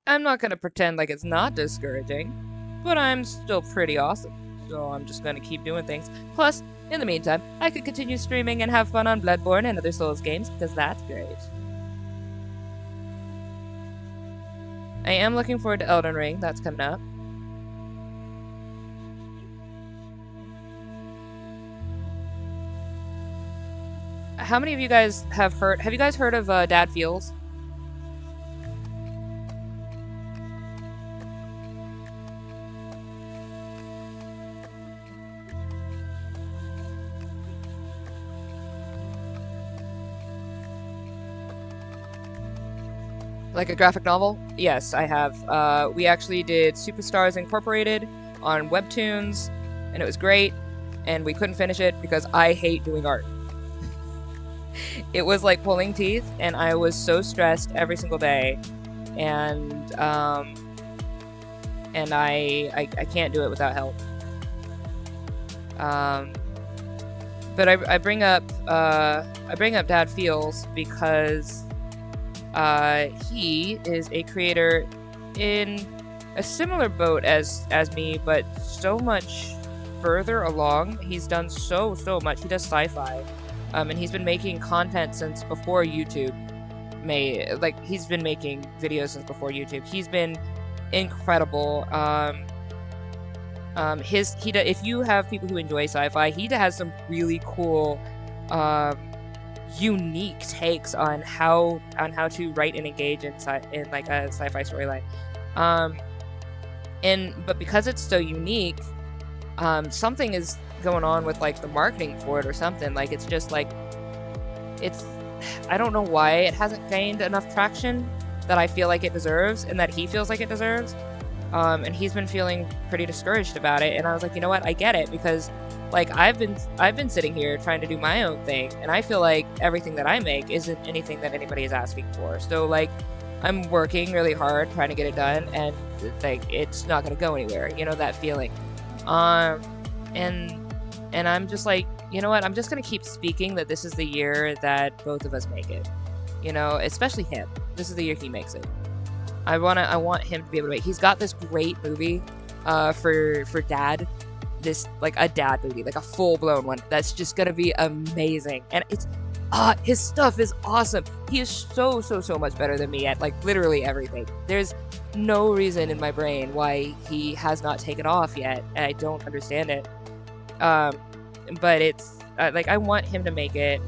I'm not gonna pretend like it's not discouraging, but I'm still pretty awesome, so I'm just gonna keep doing things. Plus, in the meantime, I could continue streaming and have fun on Bloodborne and other Souls games, because that's great. I am looking forward to Elden Ring, that's coming up. How many of you guys have you guys heard of Dad Feels? Like a graphic novel? Yes, I have. We actually did Superstars Incorporated on Webtoons, and it was great, and we couldn't finish it because I hate doing art. It was like pulling teeth, and I was so stressed every single day, and I can't do it without help. But I bring up Dad Feels because he is a creator in a similar boat as me, but so much further along. He's done so much. He does sci-fi, and he's been making content since before YouTube. He's been making videos since before YouTube. He's been incredible. If you have people who enjoy sci-fi, he has some really cool, unique takes on how to write and engage in like a sci-fi storyline. But because it's so unique, something is going on with like the marketing for it or something. Like it's just like I don't know why it hasn't gained enough traction that I feel like it deserves and that he feels like it deserves. And he's been feeling pretty discouraged about it, and I was like, you know what, I get it, because like I've been sitting here trying to do my own thing, and I feel like everything that I make isn't anything that anybody is asking for. So like I'm working really hard trying to get it done, and like it's not gonna go anywhere, you know, that feeling. And I'm just like, you know what? I'm just gonna keep speaking that this is the year that both of us make it. You know, especially him. This is the year he makes it. I want him to be able to make. He's got this great movie, for Dad. This like a dad movie, like a full-blown one. That's just gonna be amazing. And it's, his stuff is awesome. He is so much better than me at like literally everything. There's no reason in my brain why he has not taken off yet, and I don't understand it. But it's like I want him to make it,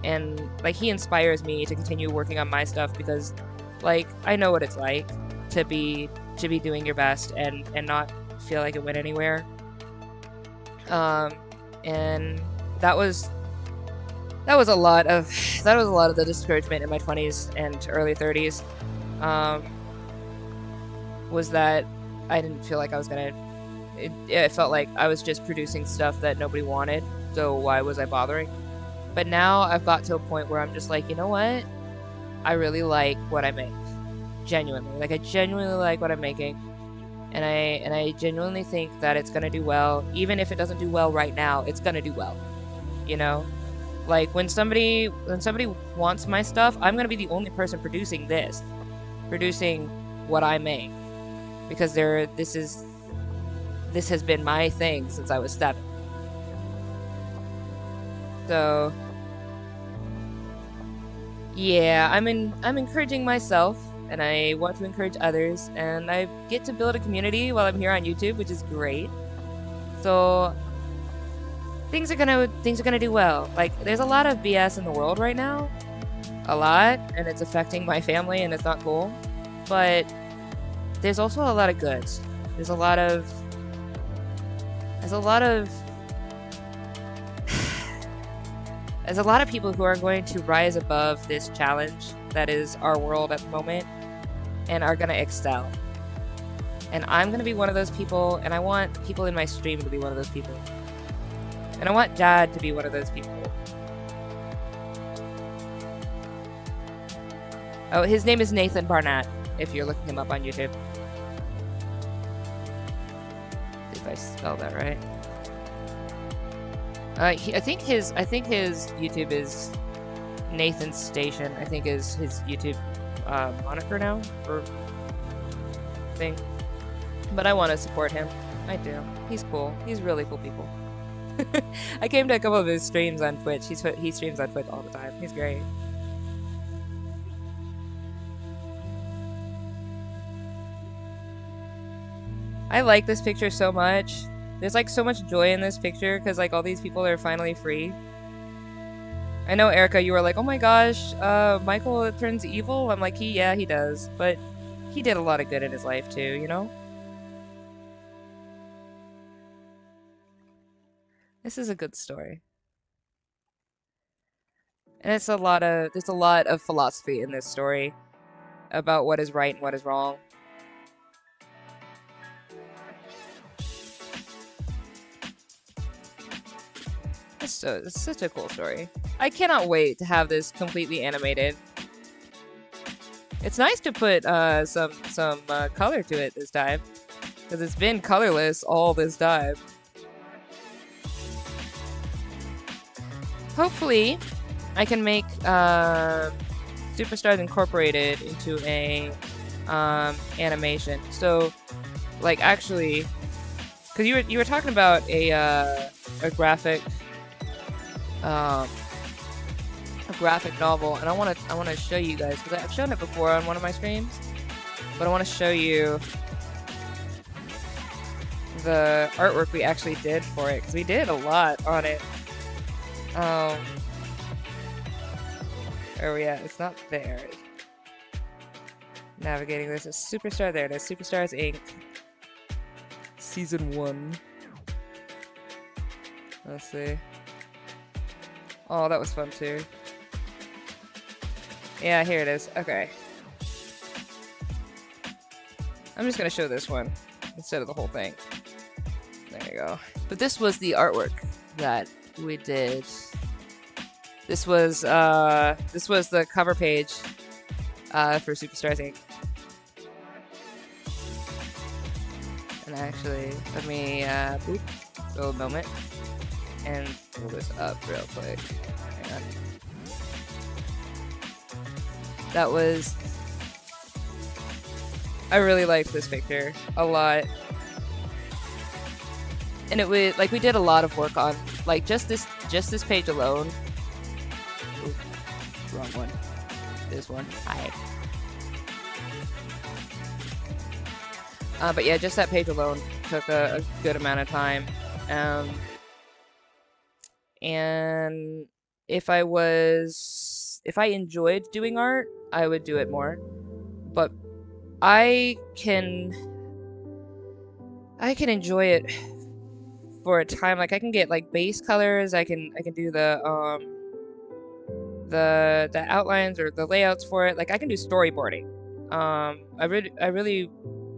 and like he inspires me to continue working on my stuff because, like, I know what it's like to be doing your best and not feel like it went anywhere. And that was a lot of the discouragement in my 20s and early 30s. Was that I didn't feel like I was gonna. It felt like I was just producing stuff that nobody wanted, so why was I bothering? But now I've got to a point where I'm just like, you know what? I really like what I make. Genuinely. Like, I genuinely like what I'm making. And I genuinely think that it's gonna do well. Even if it doesn't do well right now, it's gonna do well. You know? Like, when somebody wants my stuff, I'm gonna be the only person producing what I make. Because this has been my thing since I was 7. So yeah, I'm encouraging myself, and I want to encourage others, and I get to build a community while I'm here on YouTube, which is great. So things are gonna do well. Like, there's a lot of BS in the world right now. A lot, and it's affecting my family, and it's not cool. But there's also a lot of good. There's a lot of people who are going to rise above this challenge that is our world at the moment and are going to excel. And I'm going to be one of those people, and I want people in my stream to be one of those people. And I want Dad to be one of those people. Oh, his name is Nathan Barnett, if you're looking him up on YouTube. See if I spell that right. I think his YouTube is Nathan Station. I think is his YouTube moniker now or thing. But I want to support him. I do. He's cool. He's really cool people. I came to a couple of his streams on Twitch. He streams on Twitch all the time. He's great. I like this picture so much. There's like so much joy in this picture because like all these people are finally free. I know, Erica, you were like, oh my gosh, Michael turns evil. I'm like, yeah, he does. But he did a lot of good in his life too, you know? This is a good story. And there's a lot of philosophy in this story about what is right and what is wrong. It's such a cool story. I cannot wait to have this completely animated. It's nice to put some color to it this time, because it's been colorless all this time. Hopefully, I can make Superstars Incorporated into a animation. So, like, actually, because you were talking about a graphic novel, and I want to show you guys, because I've shown it before on one of my streams, but I want to show you the artwork we actually did for it, because we did a lot on it. Where are we at? It's not there. Navigating this is Superstar. There it is. Superstars Inc. Season 1. Let's see. Oh, that was fun too. Yeah, here it is. Okay. I'm just gonna show this one instead of the whole thing. There you go. But this was the artwork that we did. This was the cover page for Superstars Inc. And actually, let me boop, a little moment. and pull this up real quick. Hang on. That was... I really liked this picture a lot. And it was like we did a lot of work on like just this page alone. Ooh, wrong one. This one. Hi. But yeah, just that page alone took a good amount of time. And if I enjoyed doing art, I would do it more. But I can enjoy it for a time. Like I can get like base colors. I can do the outlines or the layouts for it. Like I can do storyboarding. I really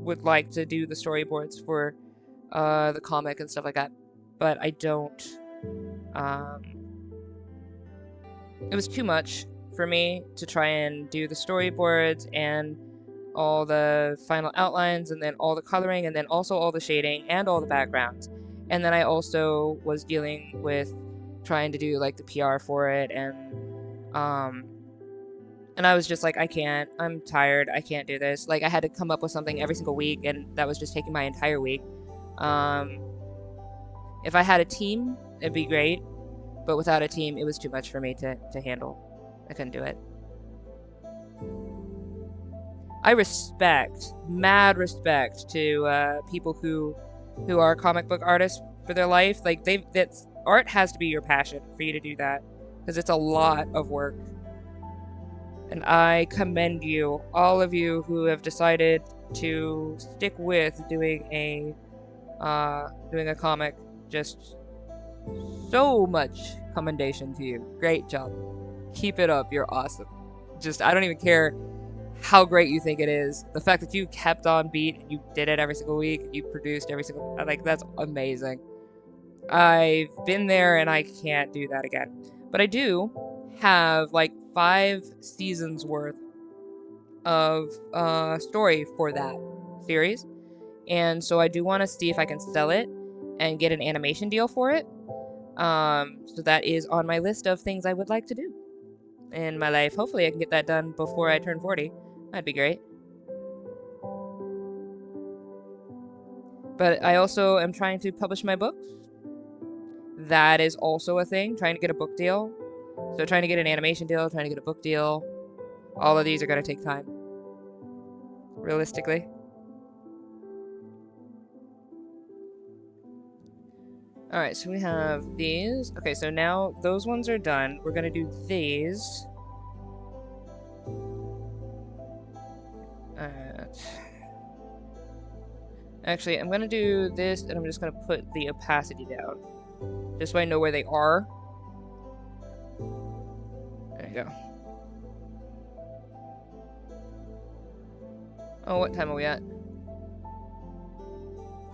would like to do the storyboards for the comic and stuff like that, but I don't. It was too much for me to try and do the storyboards and all the final outlines and then all the coloring and then also all the shading and all the backgrounds. And then I also was dealing with trying to do like the PR for it and I was just like, I can't, I'm tired, I can't do this. Like I had to come up with something every single week and that was just taking my entire week. If I had a team, it'd be great, but without a team, it was too much for me to handle. I couldn't do it. I respect, mad respect to people who are comic book artists for their life. Like that's art has to be your passion for you to do that because it's a lot of work. And I commend you, all of you who have decided to stick with doing a comic. Just so much commendation to you. Great job. Keep it up. You're awesome. Just I don't even care how great you think it is. The fact that you kept on beat and you did it every single week, you produced every single like that's amazing. I've been there and I can't do that again. But I do have like 5 seasons worth of story for that series. And so I do want to see if I can sell it and get an animation deal for it. So that is on my list of things I would like to do in my life. Hopefully I can get that done before I turn 40. That'd be great. But I also am trying to publish my books. That is also a thing, trying to get a book deal. So trying to get an animation deal, trying to get a book deal. All of these are going to take time. Realistically. Alright, so we have these. Okay, so now those ones are done. We're going to do these. Actually, I'm going to do this, and I'm just going to put the opacity down. Just so I know where they are. There you go. Oh, what time are we at?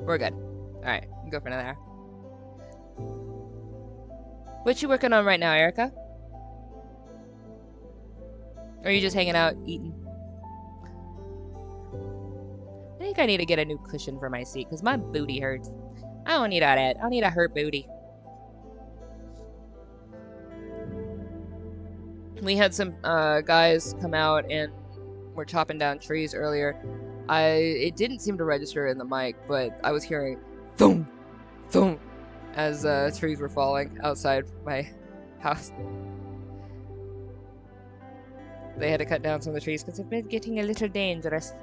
We're good. Alright, go for another hour. What you working on right now, Erica? Or are you just hanging out, eating? I think I need to get a new cushion for my seat, because my booty hurts. I don't need that. I don't need a hurt booty. We had some guys come out and were chopping down trees earlier. It didn't seem to register in the mic, but I was hearing thump, thump, as trees were falling outside my house. They had to cut down some of the trees because they've been getting a little dangerous.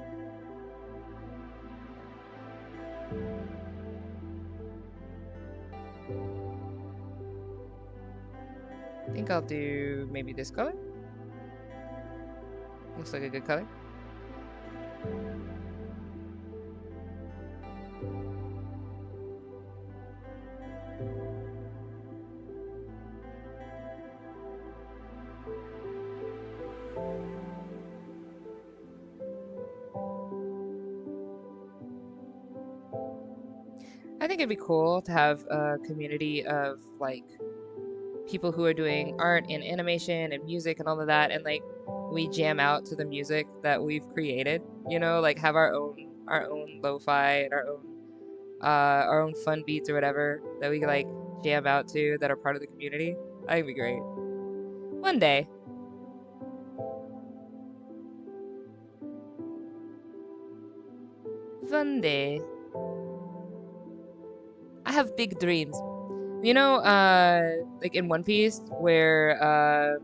I think I'll do maybe this color. Looks like a good color. I think it'd be cool to have a community of like people who are doing art and animation and music and all of that, and like we jam out to the music that we've created, you know, like have our own lo-fi and our own fun beats or whatever that we like jam out to that are part of the community. That'd be great. One day. One day. I have big dreams. You know, like in One Piece, where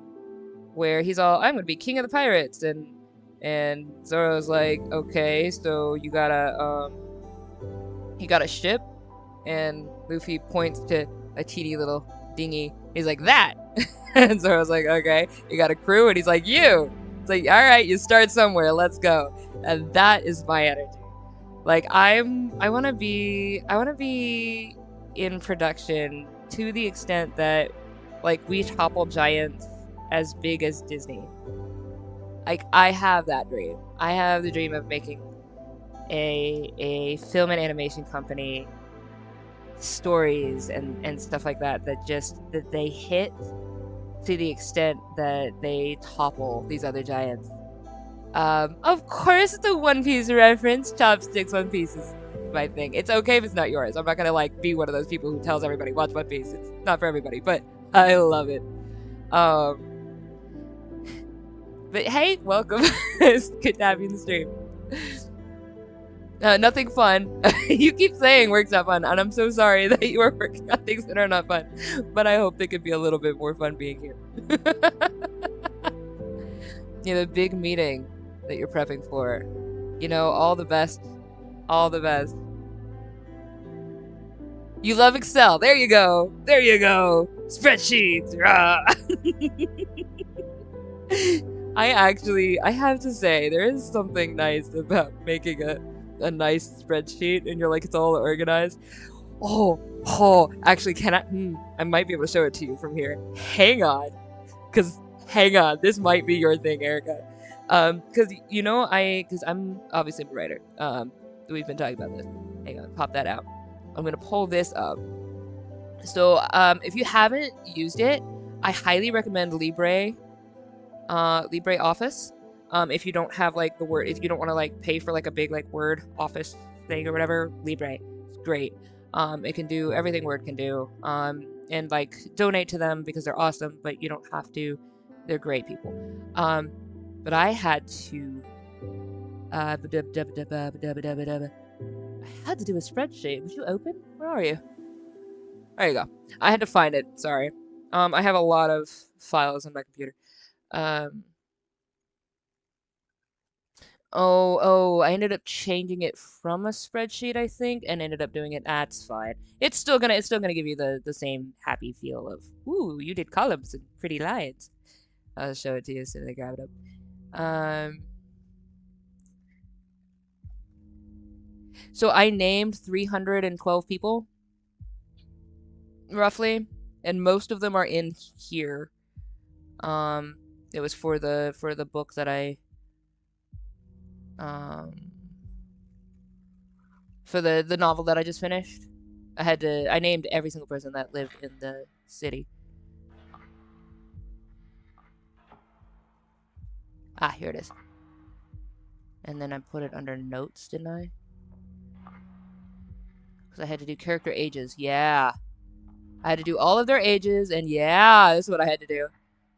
he's all, I'm gonna be king of the pirates, and Zoro's like, okay, so you got a ship, and Luffy points to a teeny little dinghy. He's like, that, and Zoro's like, okay, you got a crew, and he's like, you. It's like, all right, you start somewhere, let's go, and that is my energy. Like I want to be in production to the extent that like we topple giants as big as Disney. Like I have that dream. I have the dream of making a film and animation company, stories and stuff like that that they hit to the extent that they topple these other giants. Of course the One Piece reference. Chopsticks, One Piece is my thing. It's okay if it's not yours. I'm not gonna like be one of those people who tells everybody watch One Piece. It's not for everybody, but I love it. But hey, welcome. It's good to have you in the stream. Nothing fun. You keep saying work's not fun, and I'm so sorry that you are working on things that are not fun. But I hope they could be a little bit more fun being here. You know, the big meeting that you're prepping for. You know, all the best. All the best. You love Excel. There you go. There you go. Spreadsheets. I have to say, there is something nice about making a nice spreadsheet and you're like, it's all organized. Actually, I might be able to show it to you from here. Hang on. Hang on, this might be your thing, Erica. Because, you know, because I'm obviously a writer. We've been talking about this. Hang on, pop that out. I'm going to pull this up. So, if you haven't used it, I highly recommend LibreOffice. If you don't have, like, if you don't want to, like, pay for, like, a big, like, Word Office thing or whatever, Libre. It's great. It can do everything Word can do. And, like, donate to them because they're awesome, but you don't have to. They're great people. But I had to... I had to do a spreadsheet. Would you open? Where are you? There you go. I had to find it. Sorry. I have a lot of files on my computer. I ended up changing it from a spreadsheet, I think, and ended up doing it. That's fine. It's still gonna give you the same happy feel of, ooh, you did columns and pretty lines. I'll show it to you as soon as I grab it up. So I named 312 people, roughly, and most of them are in here. It was for the book that I for the novel that I just finished. I named every single person that lived in the city. Ah, here it is. And then I put it under notes, didn't I? Because I had to do character ages. Yeah. I had to do all of their ages, and yeah, this is what I had to do.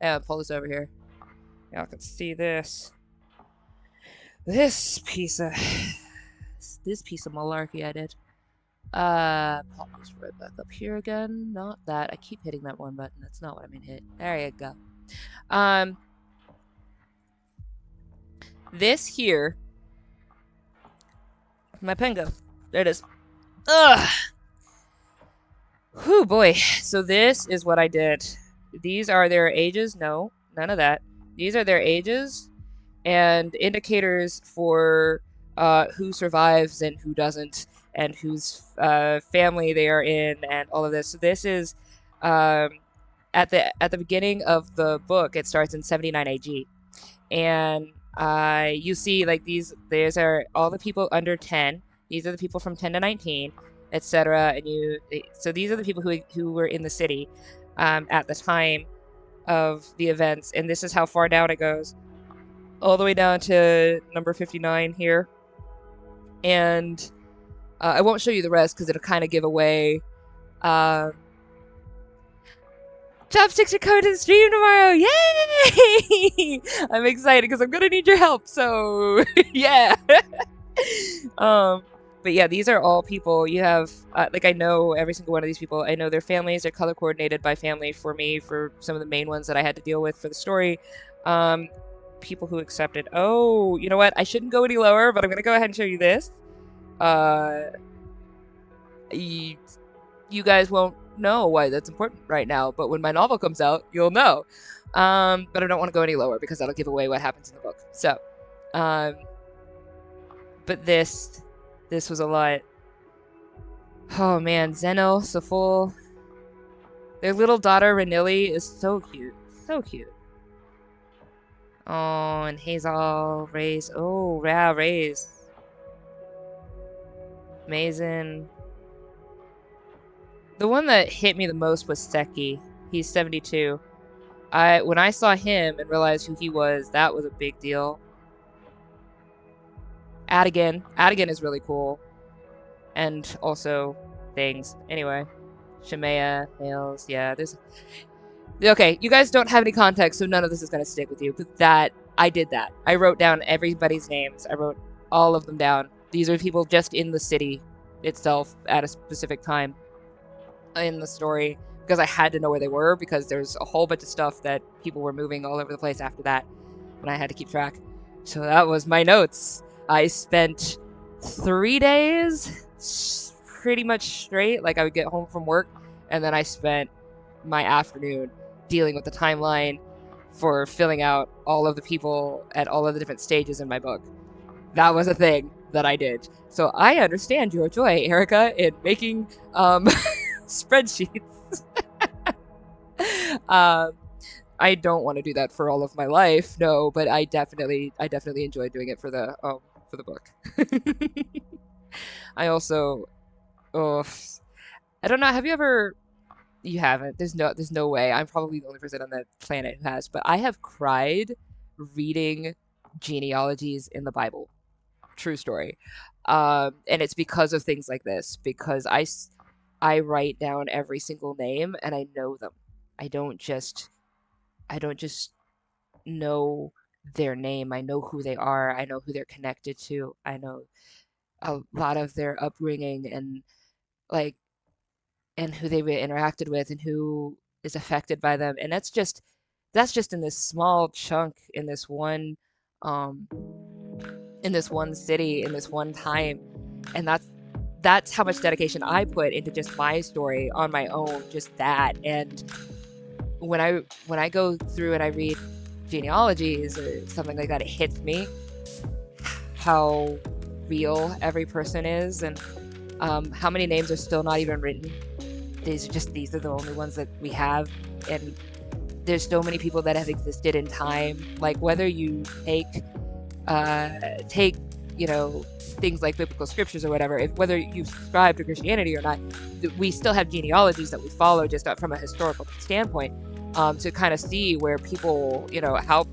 Yeah, pull this over here. Y'all can see this. This piece of malarkey I did. Pop this right back up here again. Not that. I keep hitting that one button. That's not what I mean hit. There you go. This here. My pen go. There it is. Ugh. Whew, boy. So this is what I did. These are their ages. No, none of that. These are their ages and indicators for who survives and who doesn't, and whose family they are in, and all of this. So this is at the beginning of the book. It starts in 79 AG, and you see like these. These are all the people under 10. These are the people from 10 to 19, etc. And so these are the people who were in the city at the time of the events, and this is how far down it goes, all the way down to number 59 here. And I won't show you the rest because it'll kind of give away Chopsticks are coming to the stream tomorrow! Yay! I'm excited because I'm gonna need your help, so yeah. But yeah, these are all people you have, like I know every single one of these people. I know their families, they're color coordinated by family for me, for some of the main ones that I had to deal with for the story. People who accepted. Oh, you know what? I shouldn't go any lower, but I'm gonna go ahead and show you this. You guys won't know why that's important right now, but when my novel comes out, you'll know. But I don't want to go any lower because that'll give away what happens in the book. So, but this was a lot. Oh man, Zeno, Saful, their little daughter Renili is so cute, so cute. Oh, and Hazel, Raze. Oh, yeah, Raze. Mazen. The one that hit me the most was Seki. He's 72. When I saw him and realized who he was, that was a big deal. Adigan. Adigan is really cool. And also things. Anyway. Shemaya, males, yeah, there's... Okay, you guys don't have any context, so none of this is going to stick with you. But I did that. I wrote down everybody's names. I wrote all of them down. These are people just in the city itself at a specific time in the story, because I had to know where they were, because there's a whole bunch of stuff that people were moving all over the place after that, and I had to keep track. So that was my notes. I spent 3 days pretty much straight, like I would get home from work, and then I spent my afternoon dealing with the timeline for filling out all of the people at all of the different stages in my book. That was a thing that I did. So I understand your joy, Erica, in making spreadsheets. I don't want to do that for all of my life, no, but I definitely enjoy doing it for the book. I also, I don't know. Have you ever? You haven't. There's no way. I'm probably the only person on the planet who has. But I have cried reading genealogies in the Bible. True story. And it's because of things like this. Because I write down every single name and I know them. I don't just know their name. I know who they are. I know who they're connected to. I know a lot of their upbringing and who they've interacted with and who is affected by them. And that's just in this small chunk in this one city in this one time. And that's how much dedication I put into just my story on my own, just that. And when I go through and I read genealogies or something like that, it hits me how real every person is, and how many names are still not even written. These are the only ones that we have, and there's so many people that have existed in time. Like whether you take things like biblical scriptures or whatever, whether you subscribe to Christianity or not, we still have genealogies that we follow just from a historical standpoint, to kind of see where people, how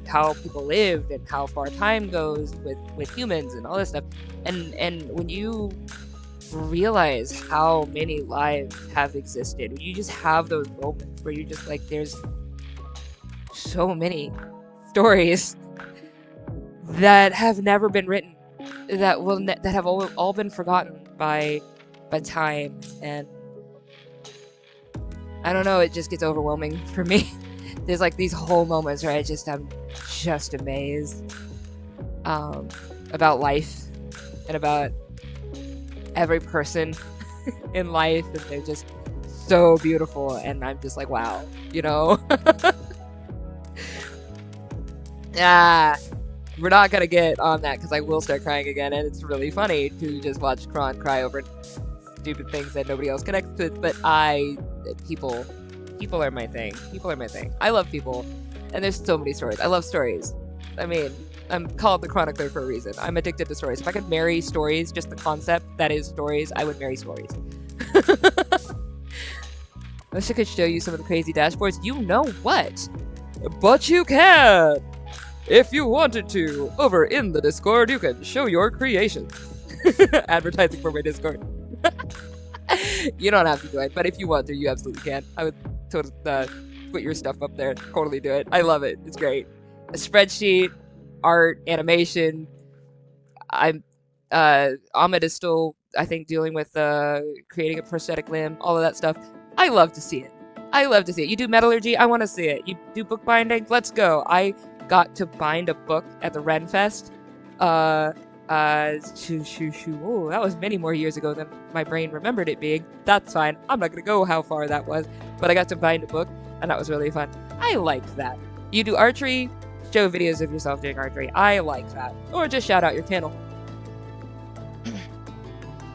people lived and how far time goes with humans and all this stuff. And when you realize how many lives have existed, you just have those moments where you're just like, there's so many stories that have never been written, that have all been forgotten by time. And I don't know, it just gets overwhelming for me. There's like these whole moments where I'm just amazed about life and about every person in life, and they're just so beautiful, and I'm just like, wow, we're not gonna get on that because I will start crying again, and it's really funny to just watch Kron cry over stupid things that nobody else connects with. But people are my thing. People are my thing. I love people, and there's so many stories. I love stories. I mean, I'm called the chronicler for a reason. I'm addicted to stories. If I could marry stories, just the concept that is stories, I would marry stories. I wish I could show you some of the crazy dashboards. You know what? But you can! If you wanted to, over in the Discord, you can show your creations. Advertising for my Discord. You don't have to do it, but if you want to, you absolutely can. I would put your stuff up there. Totally do it. I love it. It's great. A spreadsheet, art, animation. I'm Ahmed is still, I think, dealing with creating a prosthetic limb, all of that stuff. I love to see it. I love to see it. You do metallurgy, I want to see it. You do bookbinding, let's go. I got to bind a book at the Renfest. Oh, that was many more years ago than my brain remembered it being. That's fine. I'm not gonna go how far that was, but I got to bind a book, and that was really fun. I liked that. You do archery, show videos of yourself doing archery. I like that. Or just shout out your channel.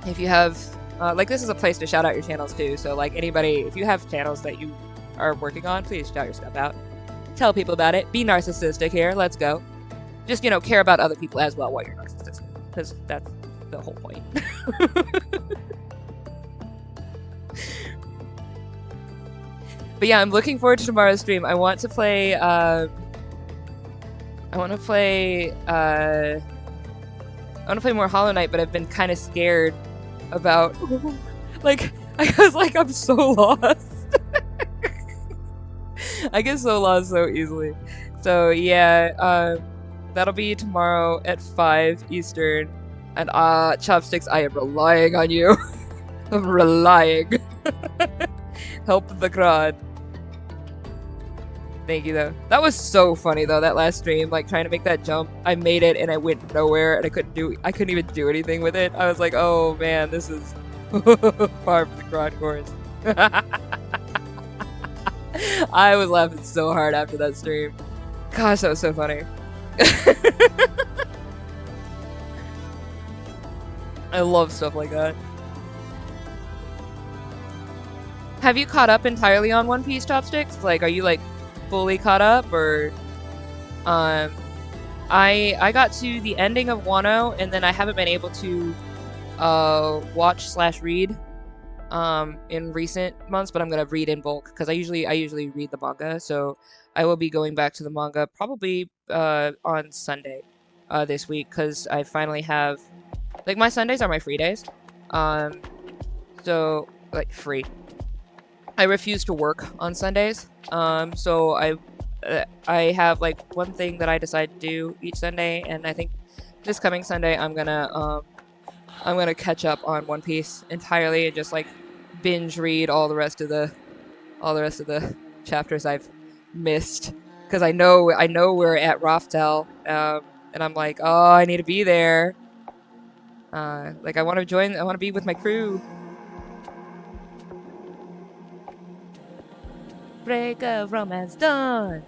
If you have, like, this is a place to shout out your channels too, so like anybody, if you have channels that you are working on, please shout your stuff out. Tell people about it. Be narcissistic here. Let's go. Just, you know, care about other people as well while you're narcissistic, because that's the whole point. But yeah, I'm looking forward to tomorrow's stream. I want to play more Hollow Knight, but I've been kind of scared about, like, I was like, I'm so lost. I get so lost so easily. So yeah, that'll be tomorrow at 5 Eastern. And Chopsticks, I am relying on you. I'm relying. Help the crowd. Thank you, though. That was so funny, though, that last stream, like, trying to make that jump. I made it, and I went nowhere, and I couldn't even do anything with it. I was like, oh, man, this is far from the crowd course. I was laughing so hard after that stream. Gosh, that was so funny. I love stuff like that. Have you caught up entirely on One Piece, Chopsticks? Like, are you, like, fully caught up, or I got to the ending of Wano, and then I haven't been able to watch/read in recent months, but I'm gonna read in bulk because I usually read the manga, so I will be going back to the manga probably on Sunday this week, because I finally have, like, my Sundays are my free days, so, like, free. I refuse to work on Sundays, so I have, like, one thing that I decide to do each Sunday, and I think this coming Sunday I'm gonna catch up on One Piece entirely and just, like, binge read all the rest of the chapters I've missed, because I know we're at Raftel, and I'm like, oh, I need to be there. Like, I want to be with my crew. Break of romance done.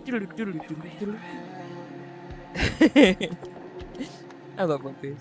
I love One Piece.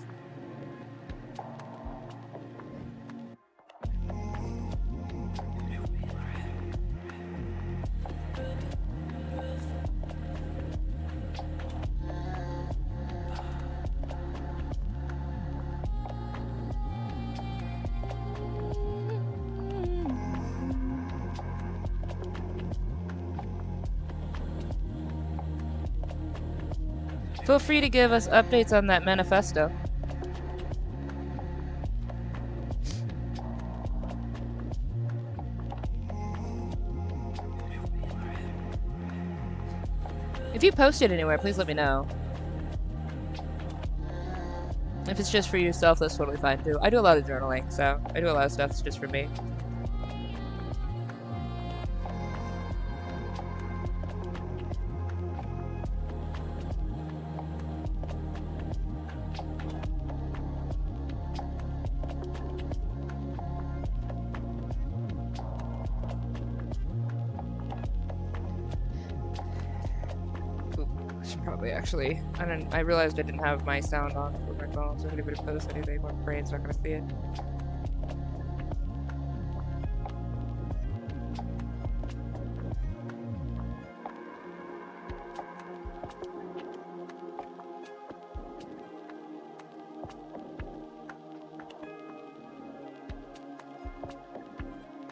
Feel free to give us updates on that manifesto. If you post it anywhere, please let me know. If it's just for yourself, that's totally fine too. I do a lot of journaling, so I do a lot of stuff that's just for me. Actually, I realized I didn't have my sound on for my phone, so if anybody posts anything, my brain's not gonna see it.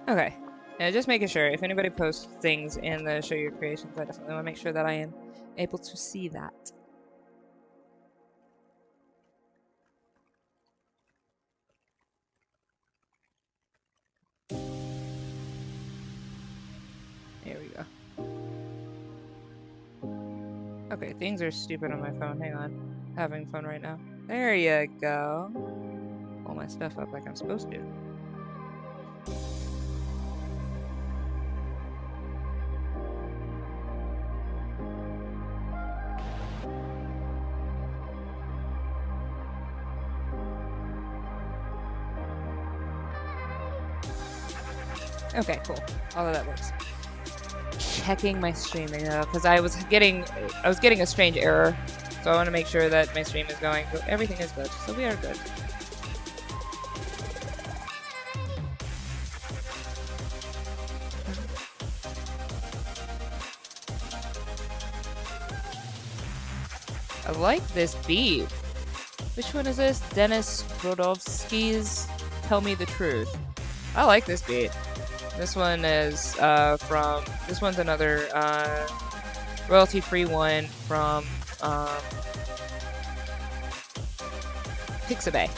Okay. Yeah, just making sure. If anybody posts things in the Show Your Creations, I definitely want to make sure that I am able to see that. There we go. Okay, things are stupid on my phone. Hang on. Having fun right now. There you go. Pull my stuff up like I'm supposed to. Okay, cool. All of that works. Checking my streaming though, because I was getting a strange error, so I want to make sure that my stream is going. But everything is good, so we are good. I like this beat. Which one is this? Dennis Rodovsky's Tell Me the Truth. I like this beat. This one is this one's another royalty-free one from Pixabay.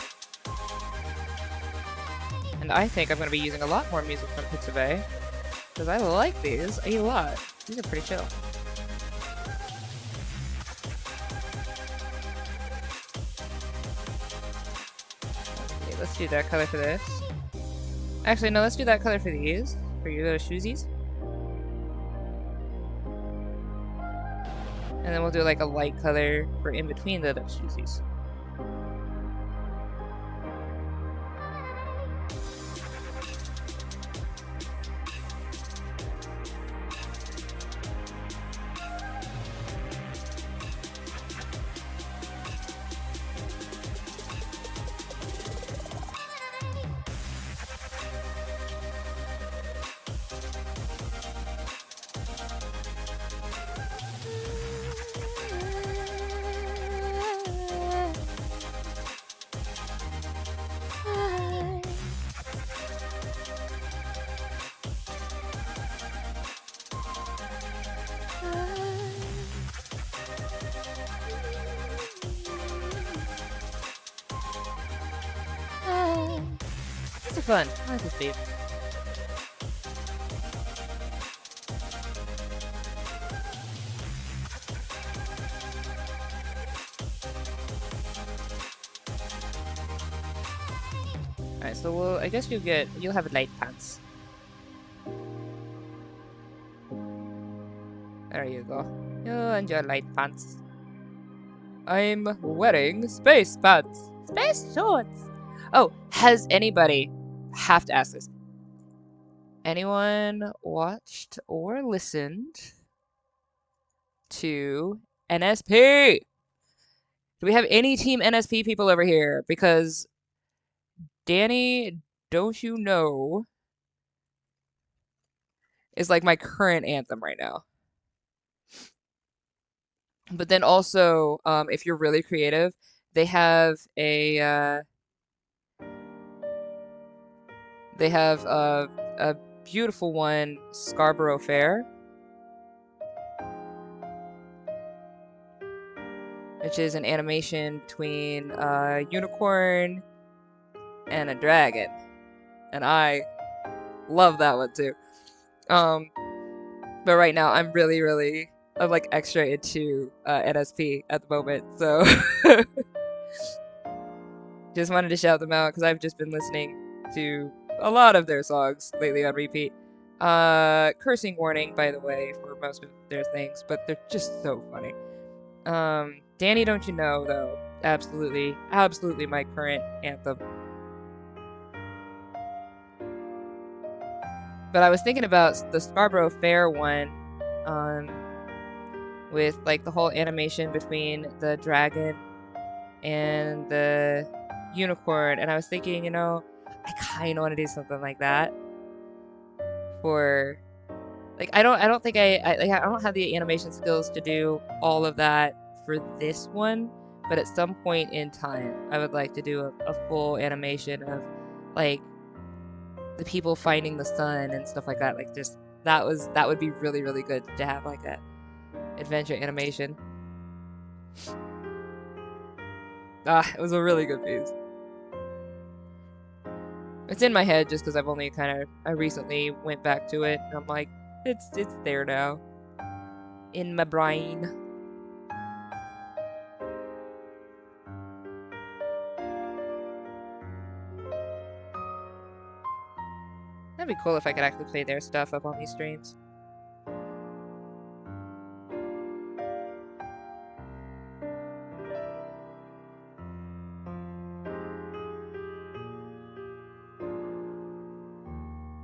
And I think I'm going to be using a lot more music from Pixabay because I like these a lot. These are pretty chill. Okay, let's do that color for this. Actually, no, let's do that color for these. For your little shoesies. And then we'll do like a light color for in between the little shoesies. This is fun. I like this beat. Alright, so I guess you'll have light pants. There you go. You'll enjoy light pants. I'm wearing space pants. Space shorts! Oh, has anybody, have to ask this, anyone watched or listened to NSP? Do we have any Team NSP people over here? Because Danny, Don't You Know is like my current anthem right now. But then also, if you're really creative, they have a beautiful one, Scarborough Fair, which is an animation between a unicorn and a dragon, and I love that one too. But right now I'm like extra into NSP at the moment, so just wanted to shout them out because I've just been listening to a lot of their songs lately on repeat. Cursing warning, by the way, for most of their things, but they're just so funny. Danny, Don't You Know, though, absolutely my current anthem. But I was thinking about the Scarborough Fair one, with like the whole animation between the dragon and the unicorn, and I was thinking, you know, I kind of want to do something like that for, like, I don't think I don't have the animation skills to do all of that for this one, but at some point in time, I would like to do a full animation of like the people finding the sun and stuff like that. Like, just that would be really good to have like that adventure animation. It was a really good piece. It's in my head just because I've only I recently went back to it, and I'm like, it's there now in my brain. That'd be cool if I could actually play their stuff up on these streams.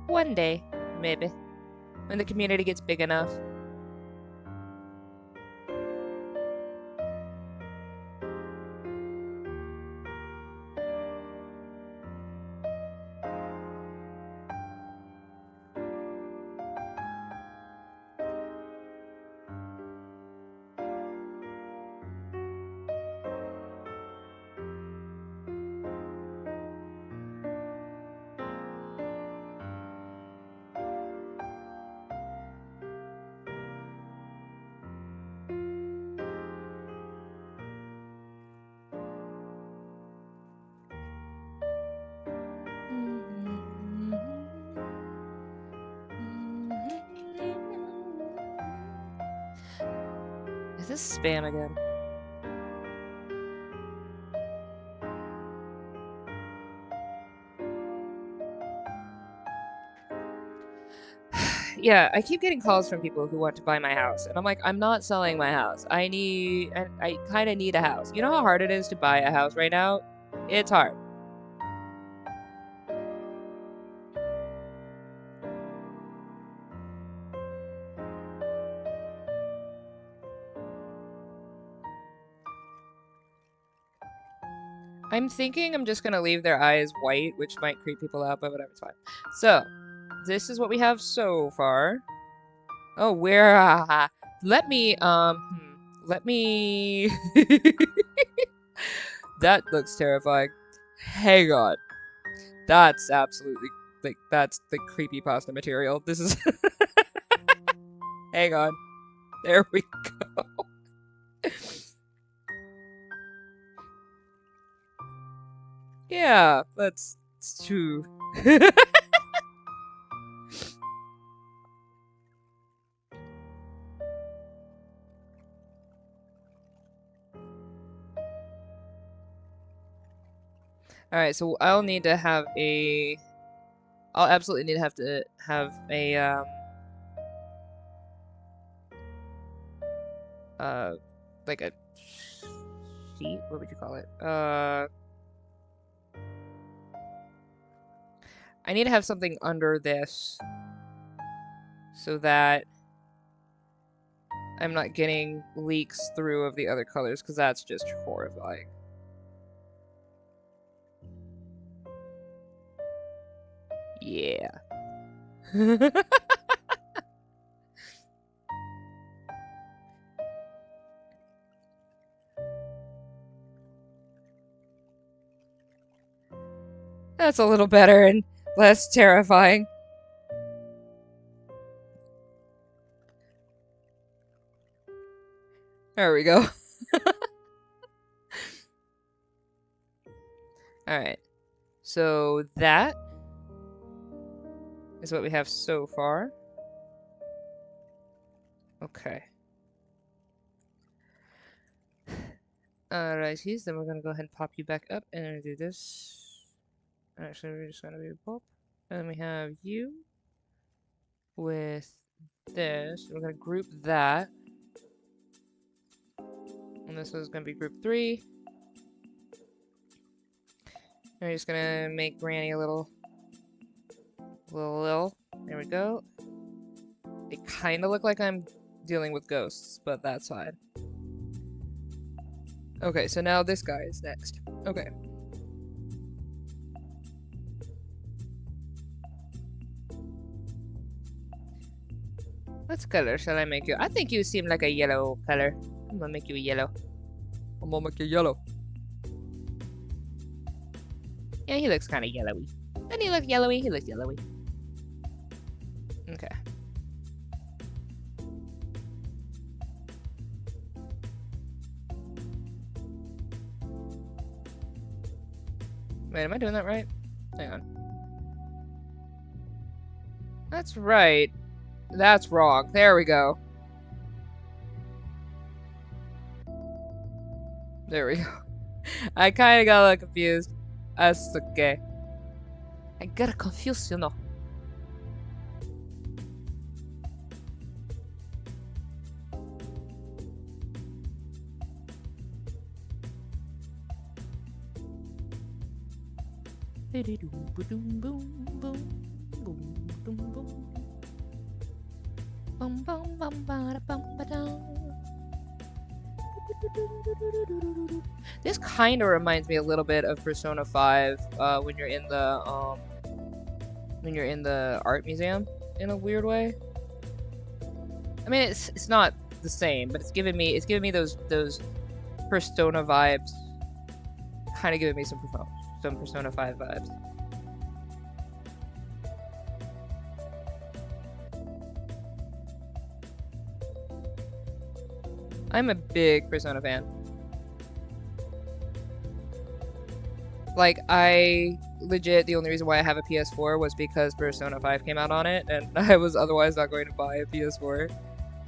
One day, maybe. When the community gets big enough. Is this spam again? Yeah, I keep getting calls from people who want to buy my house, and I'm like, I'm not selling my house. I kind of need a house. You know how hard it is to buy a house right now? It's hard. I'm thinking I'm just gonna leave their eyes white, which might creep people out, but whatever, it's fine. So, this is what we have so far. Oh, where? Let me, let me... That looks terrifying. Hang on. That's absolutely, like, that's the creepypasta material. This is... Hang on. There we go. Yeah, that's true. Alright, so I'll need to have a... I'll absolutely need to have a, like a sheet? What would you call it? I need to have something under this so that I'm not getting leaks through of the other colors, because that's just horrifying. Yeah. That's a little better and less terrifying. There we go. Alright. So that is what we have so far. Okay. Alrighties, then we're gonna go ahead and pop you back up and do this. Actually, we're just gonna do pop. And then we have you with this. We're gonna group that. And this is gonna be group 3. And we're just gonna make Granny a little. There we go. It kinda look like I'm dealing with ghosts, but that's fine. Okay, so now this guy is next. Okay. What color shall I make you? I think you seem like a yellow color. I'm gonna make you yellow. I'm gonna make you yellow. Yeah, he looks kind of yellowy. Doesn't he look yellowy? He looks yellowy. Okay. Wait, am I doing that right? Hang on. That's right. That's wrong. There we go. There we go. I kind of got a little confused. That's okay. I got confused, you know. This kind of reminds me a little bit of Persona 5 when you're in the art museum in a weird way. I mean, it's not the same, but it's giving me those Persona vibes. Kind of giving me some Persona 5 vibes. I'm a big Persona fan. Like, the only reason why I have a PS4 was because Persona 5 came out on it, and I was otherwise not going to buy a PS4.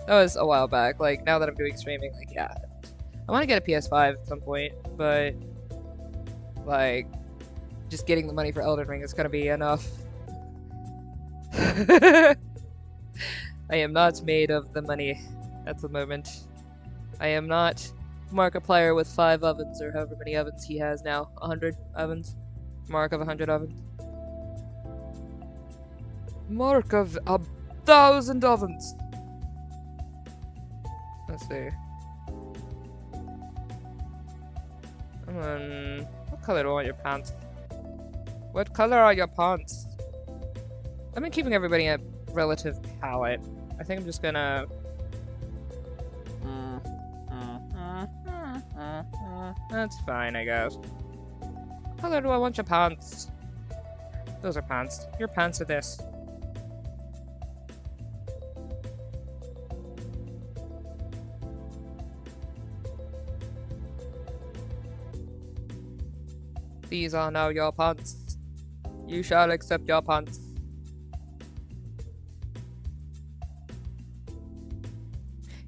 That was a while back. Like, now that I'm doing streaming, like, yeah. I want to get a PS5 at some point, but, like, just getting the money for Elden Ring is gonna be enough. I am not made of the money at the moment. I am not Markiplier with 5 ovens, or however many ovens he has now. 100 ovens. Mark of 100 ovens. Mark of 1,000 ovens! Let's see. Come on. What color do I want your pants? What color are your pants? I've been keeping everybody at relative palette. I think I'm just gonna... That's fine, I guess. What color do I want your pants? Those are pants. Your pants are this. These are now your pants. You shall accept your pants.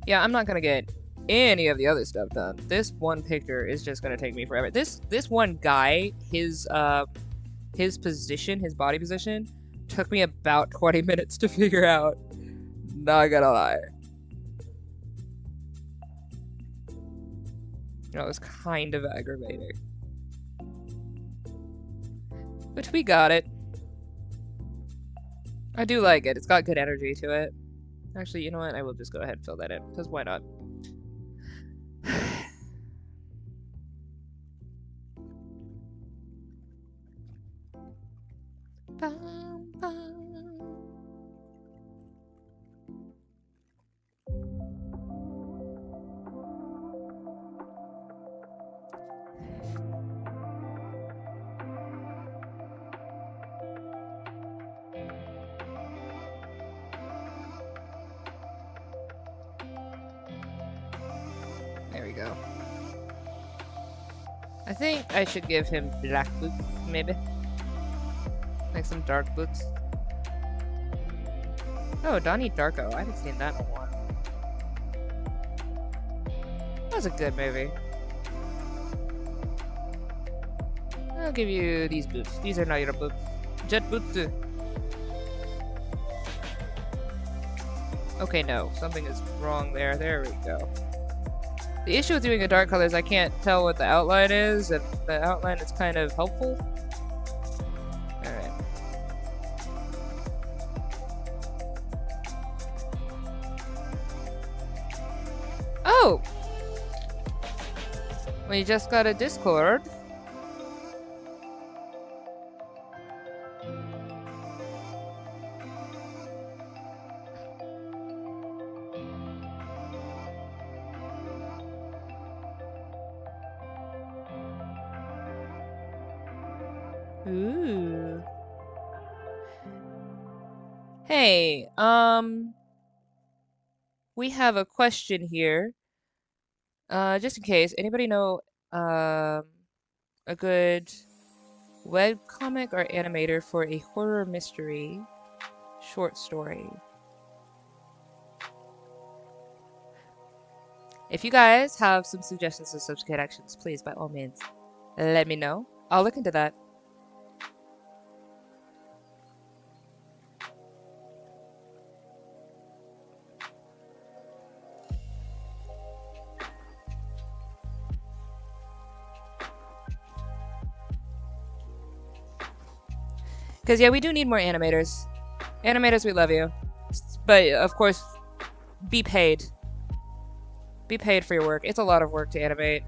Yeah, I'm not gonna get any of the other stuff done. This one picture is just gonna take me forever. This one guy, his position, his body position, took me about 20 minutes to figure out. Not gonna lie. It was kind of aggravating. But we got it. I do like it. It's got good energy to it. Actually, you know what? I will just go ahead and fill that in, because why not? There we go. I think I should give him black boots, maybe. Like some dark boots. Oh, Donnie Darko. I haven't seen that in a while. That was a good movie. I'll give you these boots. These are not your boots. Jet boots. Okay, no. Something is wrong there. There we go. The issue with doing a dark color is I can't tell what the outline is, and the outline is kind of helpful. Alright. Oh! We just got a Discord. Ooh. Hey, we have a question here. Just in case, anybody know, a good webcomic or animator for a horror mystery short story? If you guys have some suggestions of such good actions, please, by all means, let me know. I'll look into that. Because, yeah, we do need more animators. Animators, we love you. But, of course, be paid. Be paid for your work. It's a lot of work to animate.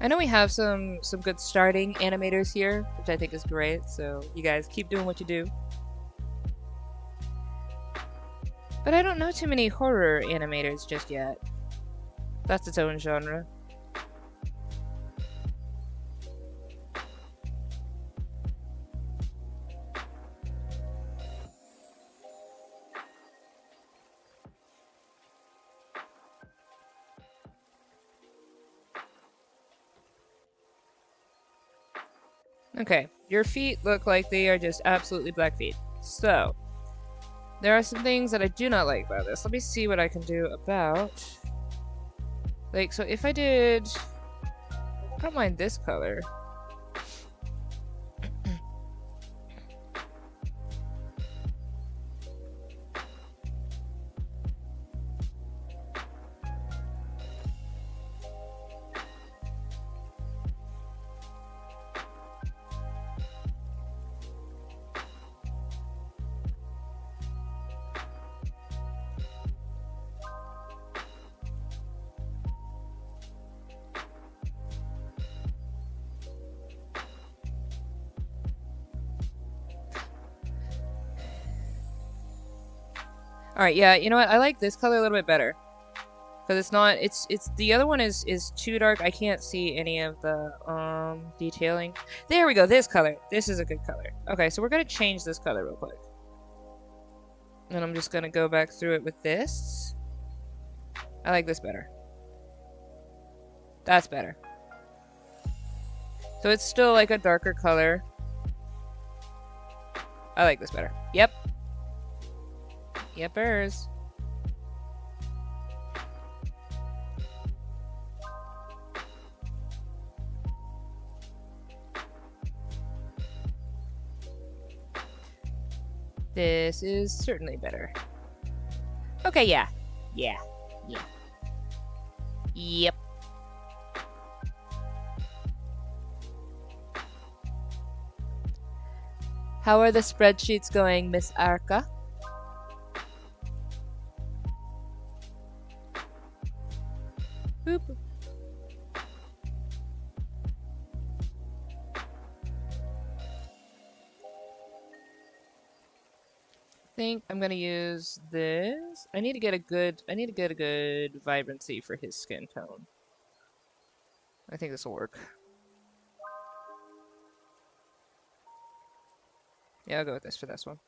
I know we have some good starting animators here, which I think is great, so you guys keep doing what you do. But I don't know too many horror animators just yet. That's its own genre. Okay, your feet look like they are just absolutely black feet. So, there are some things that I do not like about this. Let me see what I can do about... Like, so if I did... I don't mind this color. Alright, yeah, you know what? I like this color a little bit better. Because it's not, it's, the other one is too dark. I can't see any of the, detailing. There we go, this color. This is a good color. Okay, so we're gonna change this color real quick. And I'm just gonna go back through it with this. I like this better. That's better. So it's still like a darker color. I like this better. Yep. Yepers. This is certainly better. Okay, yeah. Yeah. Yeah. Yep. How are the spreadsheets going, Miss Arca? Boop. I think I'm gonna use this. I need to get a good vibrancy for his skin tone. I think this will work. Yeah, I'll go with this for this one.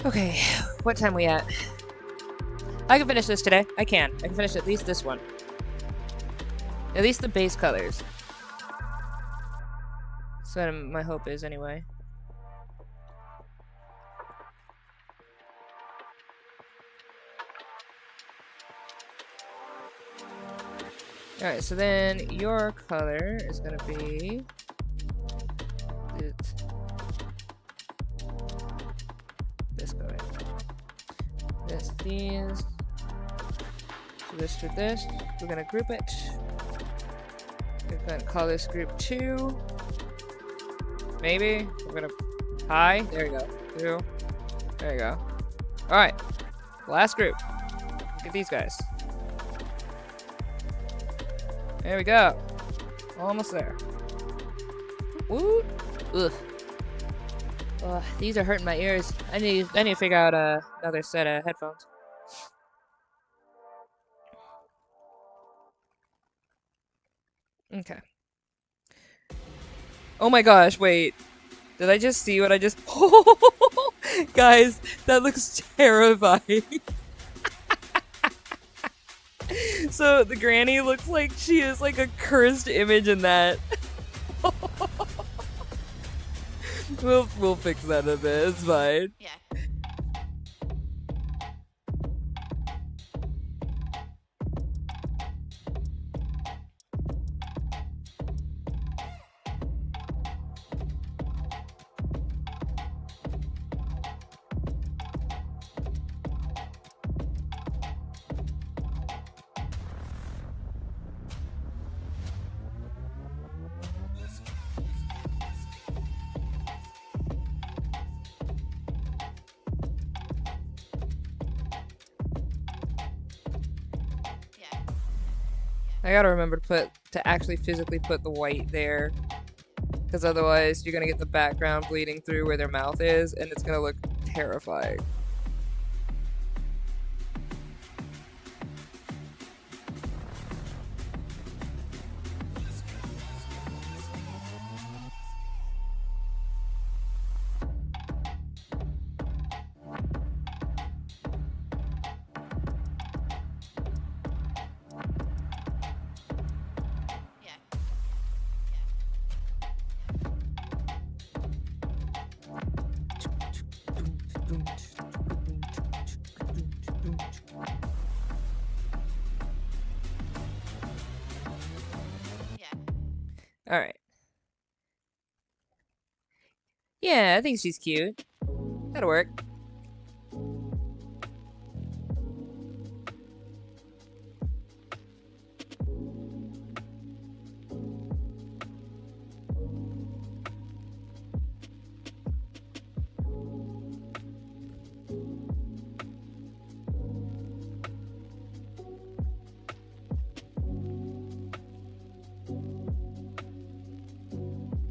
Okay, what time we at? I can finish this today. I can finish at least this one. At least the base colors. So my hope is anyway. Alright, so then your color is gonna be this color. This. these. So this to this. We're gonna group it. We're gonna call this group 2. Maybe. We're gonna hi. There you go. 2. There you go. Alright. Last group. Look at these guys. There we go. Almost there. Woo! Ugh. Ugh, these are hurting my ears. I need to figure out another set of headphones. Okay. Oh my gosh, wait. Did I just see what I just... Guys, that looks terrifying. So the granny looks like she is like a cursed image in that. We'll fix that in a bit. It's fine. Yeah. I gotta remember to actually physically put the white there, because otherwise you're gonna get the background bleeding through where their mouth is, and it's gonna look terrifying. Alright. Yeah, I think she's cute. That'll work.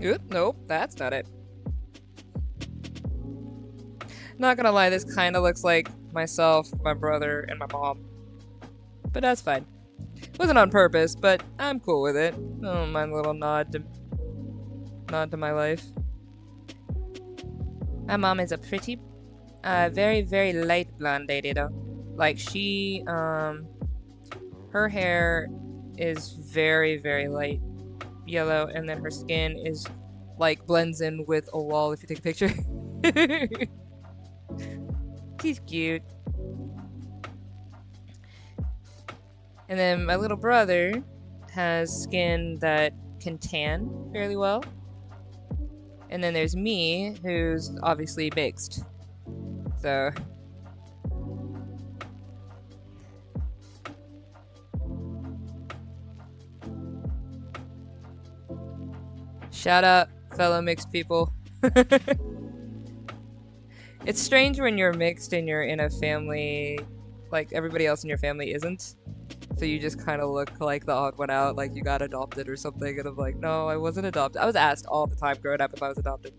Oop, nope, that's not it. Not gonna lie, this kinda looks like myself, my brother, and my mom. But that's fine. Wasn't on purpose, but I'm cool with it. Oh, my little nod to my life. My mom is a pretty, very, very light blonde lady though. Like she, her hair is very, very light yellow, and then her skin is like blends in with a wall if you take a picture. She's cute. And then my little brother has skin that can tan fairly well. And then there's me, who's obviously mixed. So shout out, fellow mixed people. It's strange when you're mixed and you're in a family, like everybody else in your family isn't. So you just kind of look like the odd one out, like you got adopted or something, and I'm like, no, I wasn't adopted. I was asked all the time growing up if I was adopted.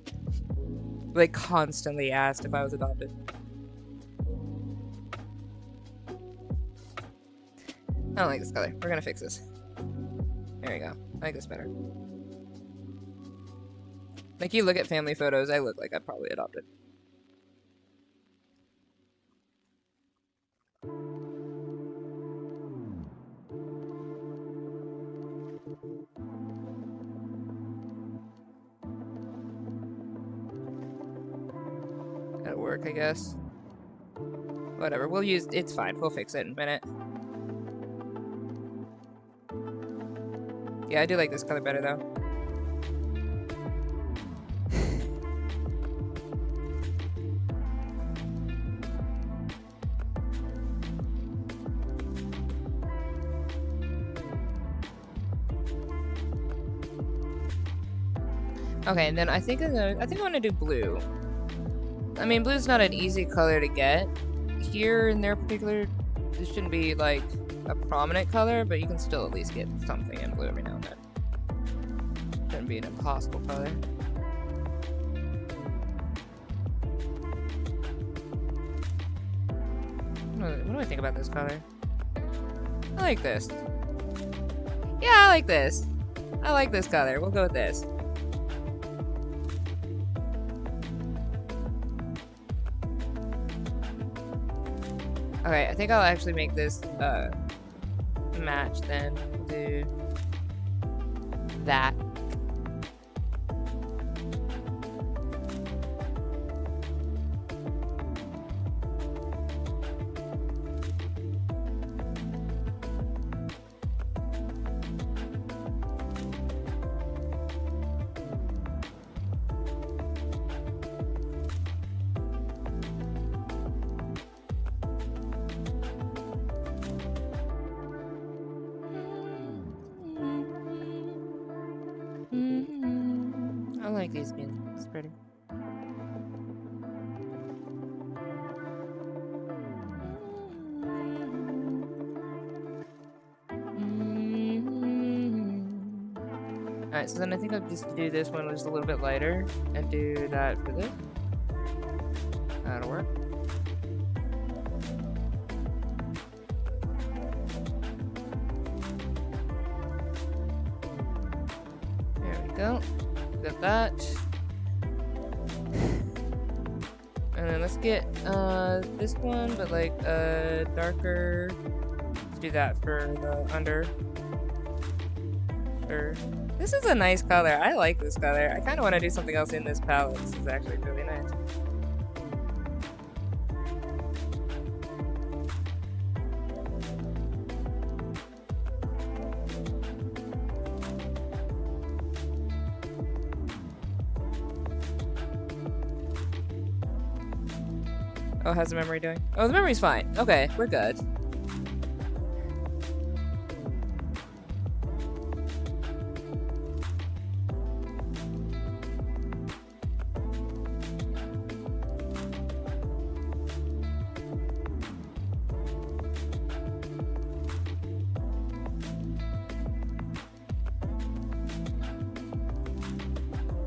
Like, constantly asked if I was adopted. I don't like this color. We're gonna fix this. There we go. I like this better. Like, you look at family photos, I look like I'm probably adopted. That'll work, I guess. Whatever, we'll use... It's fine, we'll fix it in a minute. Yeah, I do like this color better, though. Okay, and then I think I'm gonna do blue. I mean, blue's not an easy color to get. Here in their particular, this shouldn't be like a prominent color, but you can still at least get something in blue every now and then. Shouldn't be an impossible color. What do I think about this color? I like this. Yeah, I like this. I like this color. We'll go with this. Okay, I think I'll actually make this match then. We'll do that. I like these beans. It's pretty. Alright, so then I think I'll just do this one just a little bit lighter and do that for this. That'll work. There we go. Got that. And then let's get this one, but like darker. Let's do that for the under. Sure. This is a nice color. I like this color. I kind of want to do something else in this palette. This is actually really nice. Oh, how's the memory doing? Oh, the memory's fine. Okay, we're good.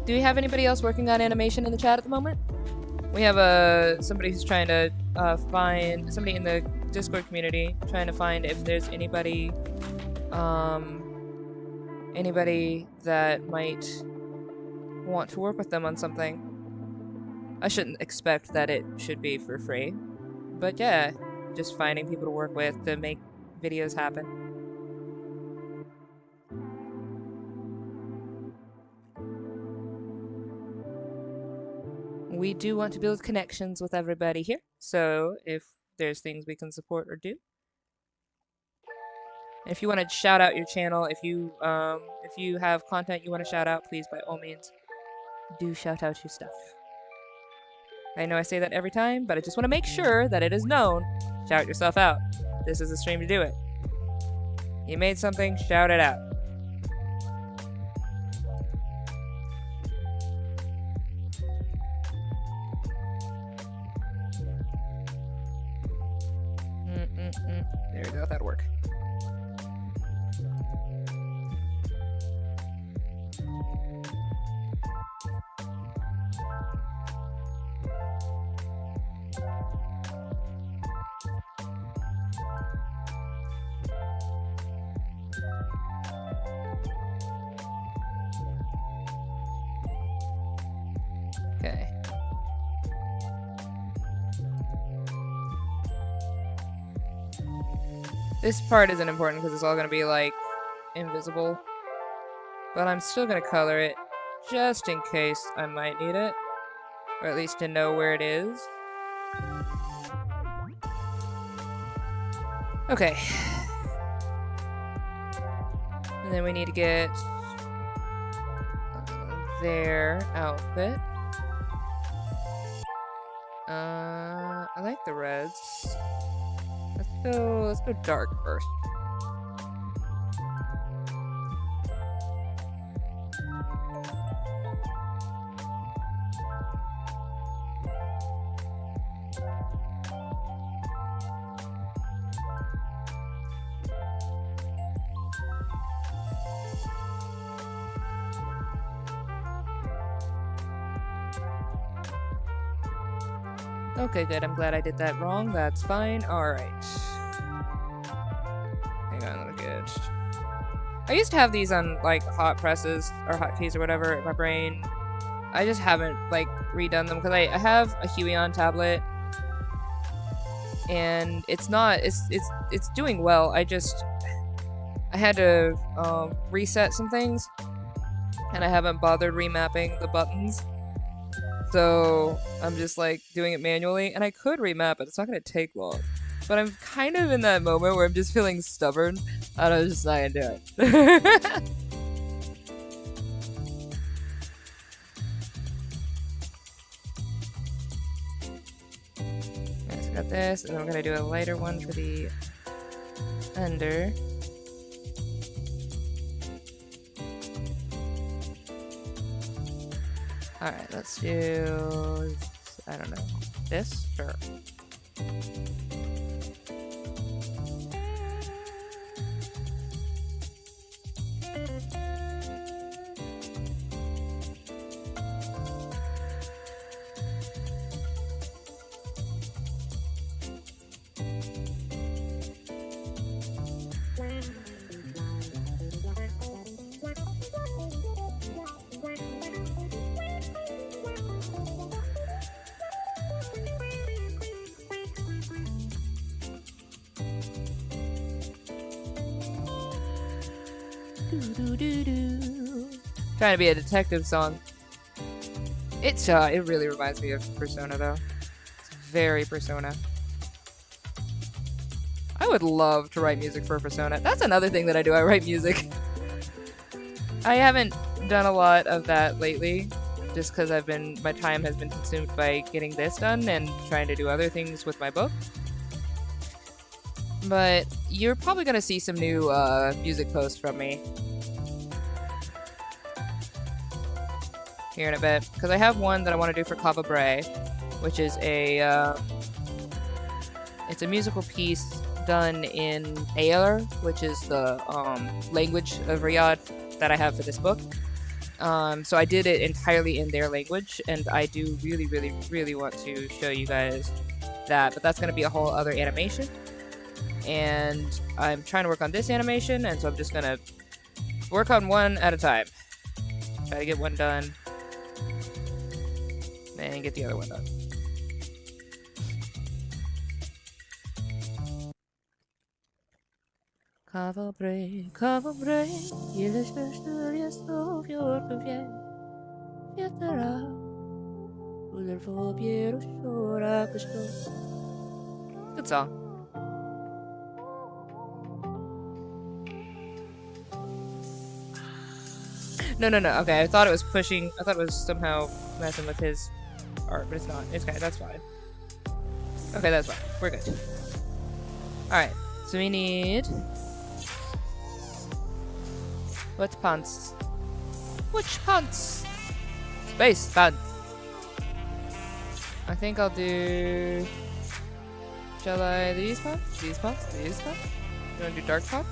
Do we have anybody else working on animation in the chat at the moment? We have somebody who's trying to find somebody in the Discord community, trying to find if there's anybody that might want to work with them on something. I shouldn't expect that it should be for free, but yeah, just finding people to work with to make videos happen. We do want to build connections with everybody here, so if there's things we can support or do. If you want to shout out your channel, if you have content you want to shout out, please by all means do shout out your stuff. I know I say that every time, but I just want to make sure that it is known. Shout yourself out. This is a stream to do it. You made something, shout it out. There we go, that'll work. Okay. This part isn't important because it's all gonna be like invisible, but I'm still gonna color it just in case I might need it, or at least to know where it is. Okay. And then we need to get their outfit. I like the reds. Let's go dark first. Okay, good. I'm glad I did that wrong. That's fine. Alright. Hang on, let me get... I used to have these on, like, hot presses, or hotkeys or whatever in my brain. I just haven't, like, redone them, because I have a Huion tablet, and it's not... It's doing well. I had to, reset some things, and I haven't bothered remapping the buttons. So I'm just like doing it manually, and I could remap it. It's not gonna take long, but I'm kind of in that moment where I'm just feeling stubborn, and I'm just not gonna do it. Okay, so I got this, and then we're gonna do a lighter one for the under. Alright, let's do... I don't know. This? Sure. Trying to be a detective song. It really reminds me of Persona though. It's very Persona. I would love to write music for Persona. That's another thing that I do. I write music. I haven't done a lot of that lately, just because my time has been consumed by getting this done and trying to do other things with my book. But you're probably gonna see some new music posts from me here in a bit, because I have one that I want to do for Kava Bray, which is it's a musical piece done in Aer, which is the language of Riyadh that I have for this book. So I did it entirely in their language, and I do really, really, really want to show you guys that, but that's going to be a whole other animation. And I'm trying to work on this animation, and so I'm just going to work on one at a time. Try to get one done, and get the other one done. Kava Bray, ile szczęście jest to wielkie wiatra, ulerwo bieru szora kışto. Good song. No. Okay, I thought it was pushing. I thought it was somehow messing with his art, but it's not. It's okay. That's fine. Okay, that's fine. We're good. Alright, so we need... What's pants? Which pants? Space pants. I think I'll do... Shall I... These pants? These pants? These pants? You wanna do dark pants?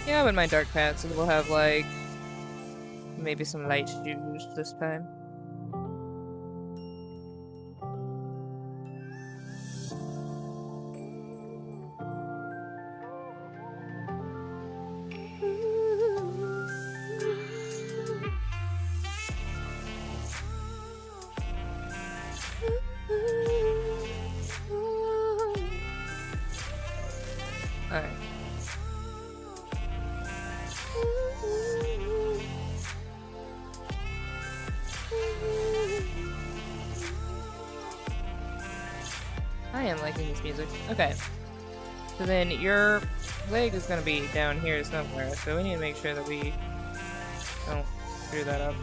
Yeah, I wouldn't mind dark pants, so we'll have, like, maybe some light shoes this time. Alright. I am liking this music. Okay. So then your leg is going to be down here somewhere, so we need to make sure that we don't screw that up.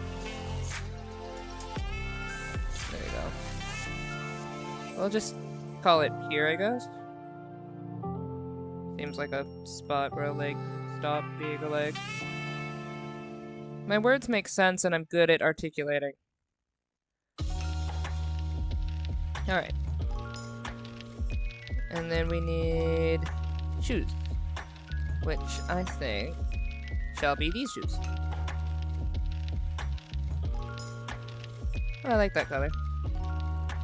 There you go. We'll just call it here, I guess. Seems like a spot where a leg stops being a leg. My words make sense and I'm good at articulating. Alright. And then we need shoes, which I think shall be these shoes. Oh, I like that color.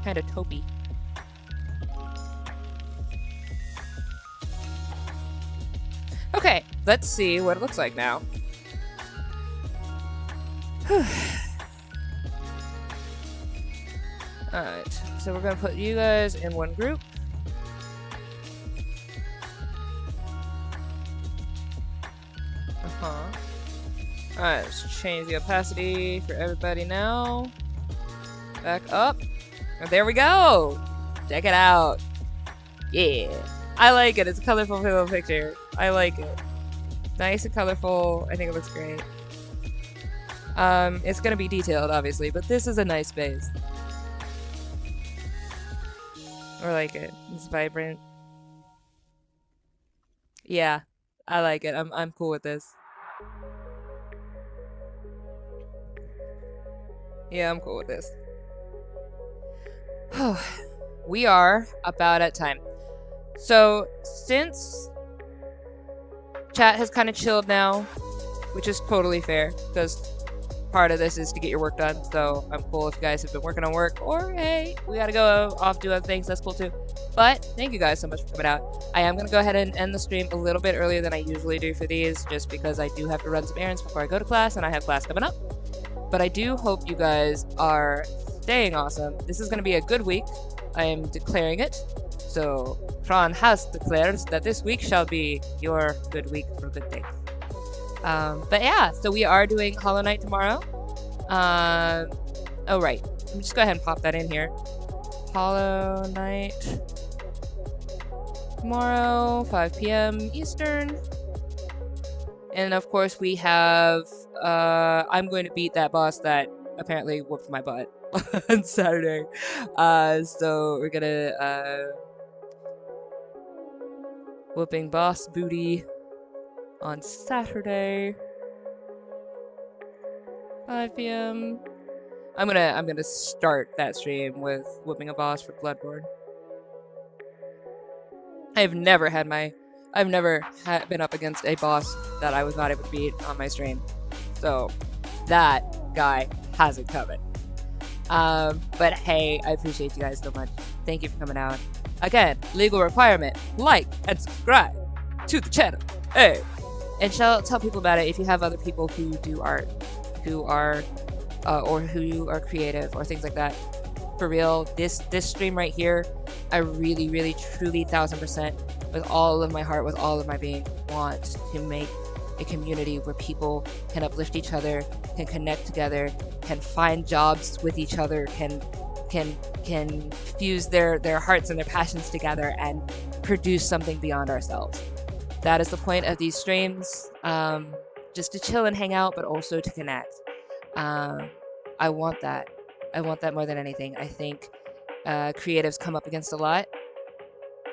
Kind of taupey. Okay, let's see what it looks like now. Alright, so we're gonna put you guys in one group. Alright, let's change the opacity for everybody now. Back up. And there we go! Check it out. Yeah. I like it. It's a colorful little picture. I like it. Nice and colorful. I think it looks great. It's gonna be detailed, obviously, but this is a nice base. I like it. It's vibrant. Yeah, I like it. I'm cool with this. Yeah, I'm cool with this. We are about at time. So, since chat has kind of chilled now, which is totally fair, because part of this is to get your work done, so I'm cool if you guys have been working on work, or hey, we gotta go off do other things, that's cool too. But thank you guys so much for coming out. I am gonna go ahead and end the stream a little bit earlier than I usually do for these, just because I do have to run some errands before I go to class, and I have class coming up. But I do hope you guys are staying awesome. This is gonna be a good week. I am declaring it. So, Fran has declared that this week shall be your good week for good things. But yeah, so we are doing Hollow Knight tomorrow. Oh right, let me just go ahead and pop that in here. Hollow Knight tomorrow, 5 p.m. Eastern. And of course we have, I'm going to beat that boss that apparently whooped my butt on Saturday. So we're gonna, whooping boss booty on Saturday, 5 p.m. I'm gonna start that stream with whooping a boss for Bloodborne. I've never been up against a boss that I was not able to beat on my stream. So that guy has it coming. But hey, I appreciate you guys so much. Thank you for coming out. Again, legal requirement, like and subscribe to the channel. Hey! And tell people about it if you have other people who do art, who are, or who are creative, or things like that. For real, this stream right here, I really, really, truly, 1000%, with all of my heart, with all of my being, want to make a community where people can uplift each other, can connect together, can find jobs with each other, can fuse their hearts and their passions together and produce something beyond ourselves. That is the point of these streams, just to chill and hang out, but also to connect. I want that. I want that more than anything. I think creatives come up against a lot.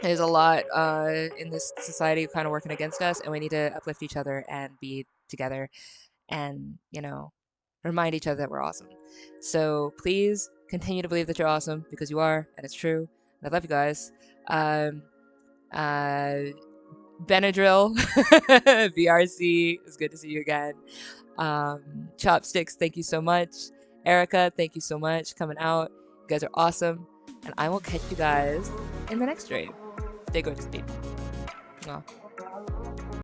There's a lot in this society kind of working against us, and we need to uplift each other and be together and, you know, remind each other that we're awesome. So please continue to believe that you're awesome, because you are, and it's true. And I love you guys. Benadryl, VRC, it's good to see you again. Chopsticks, thank you so much. Erica, thank you so much coming out. You guys are awesome. And I will catch you guys in the next stream. Stay gorgeous, Peeps.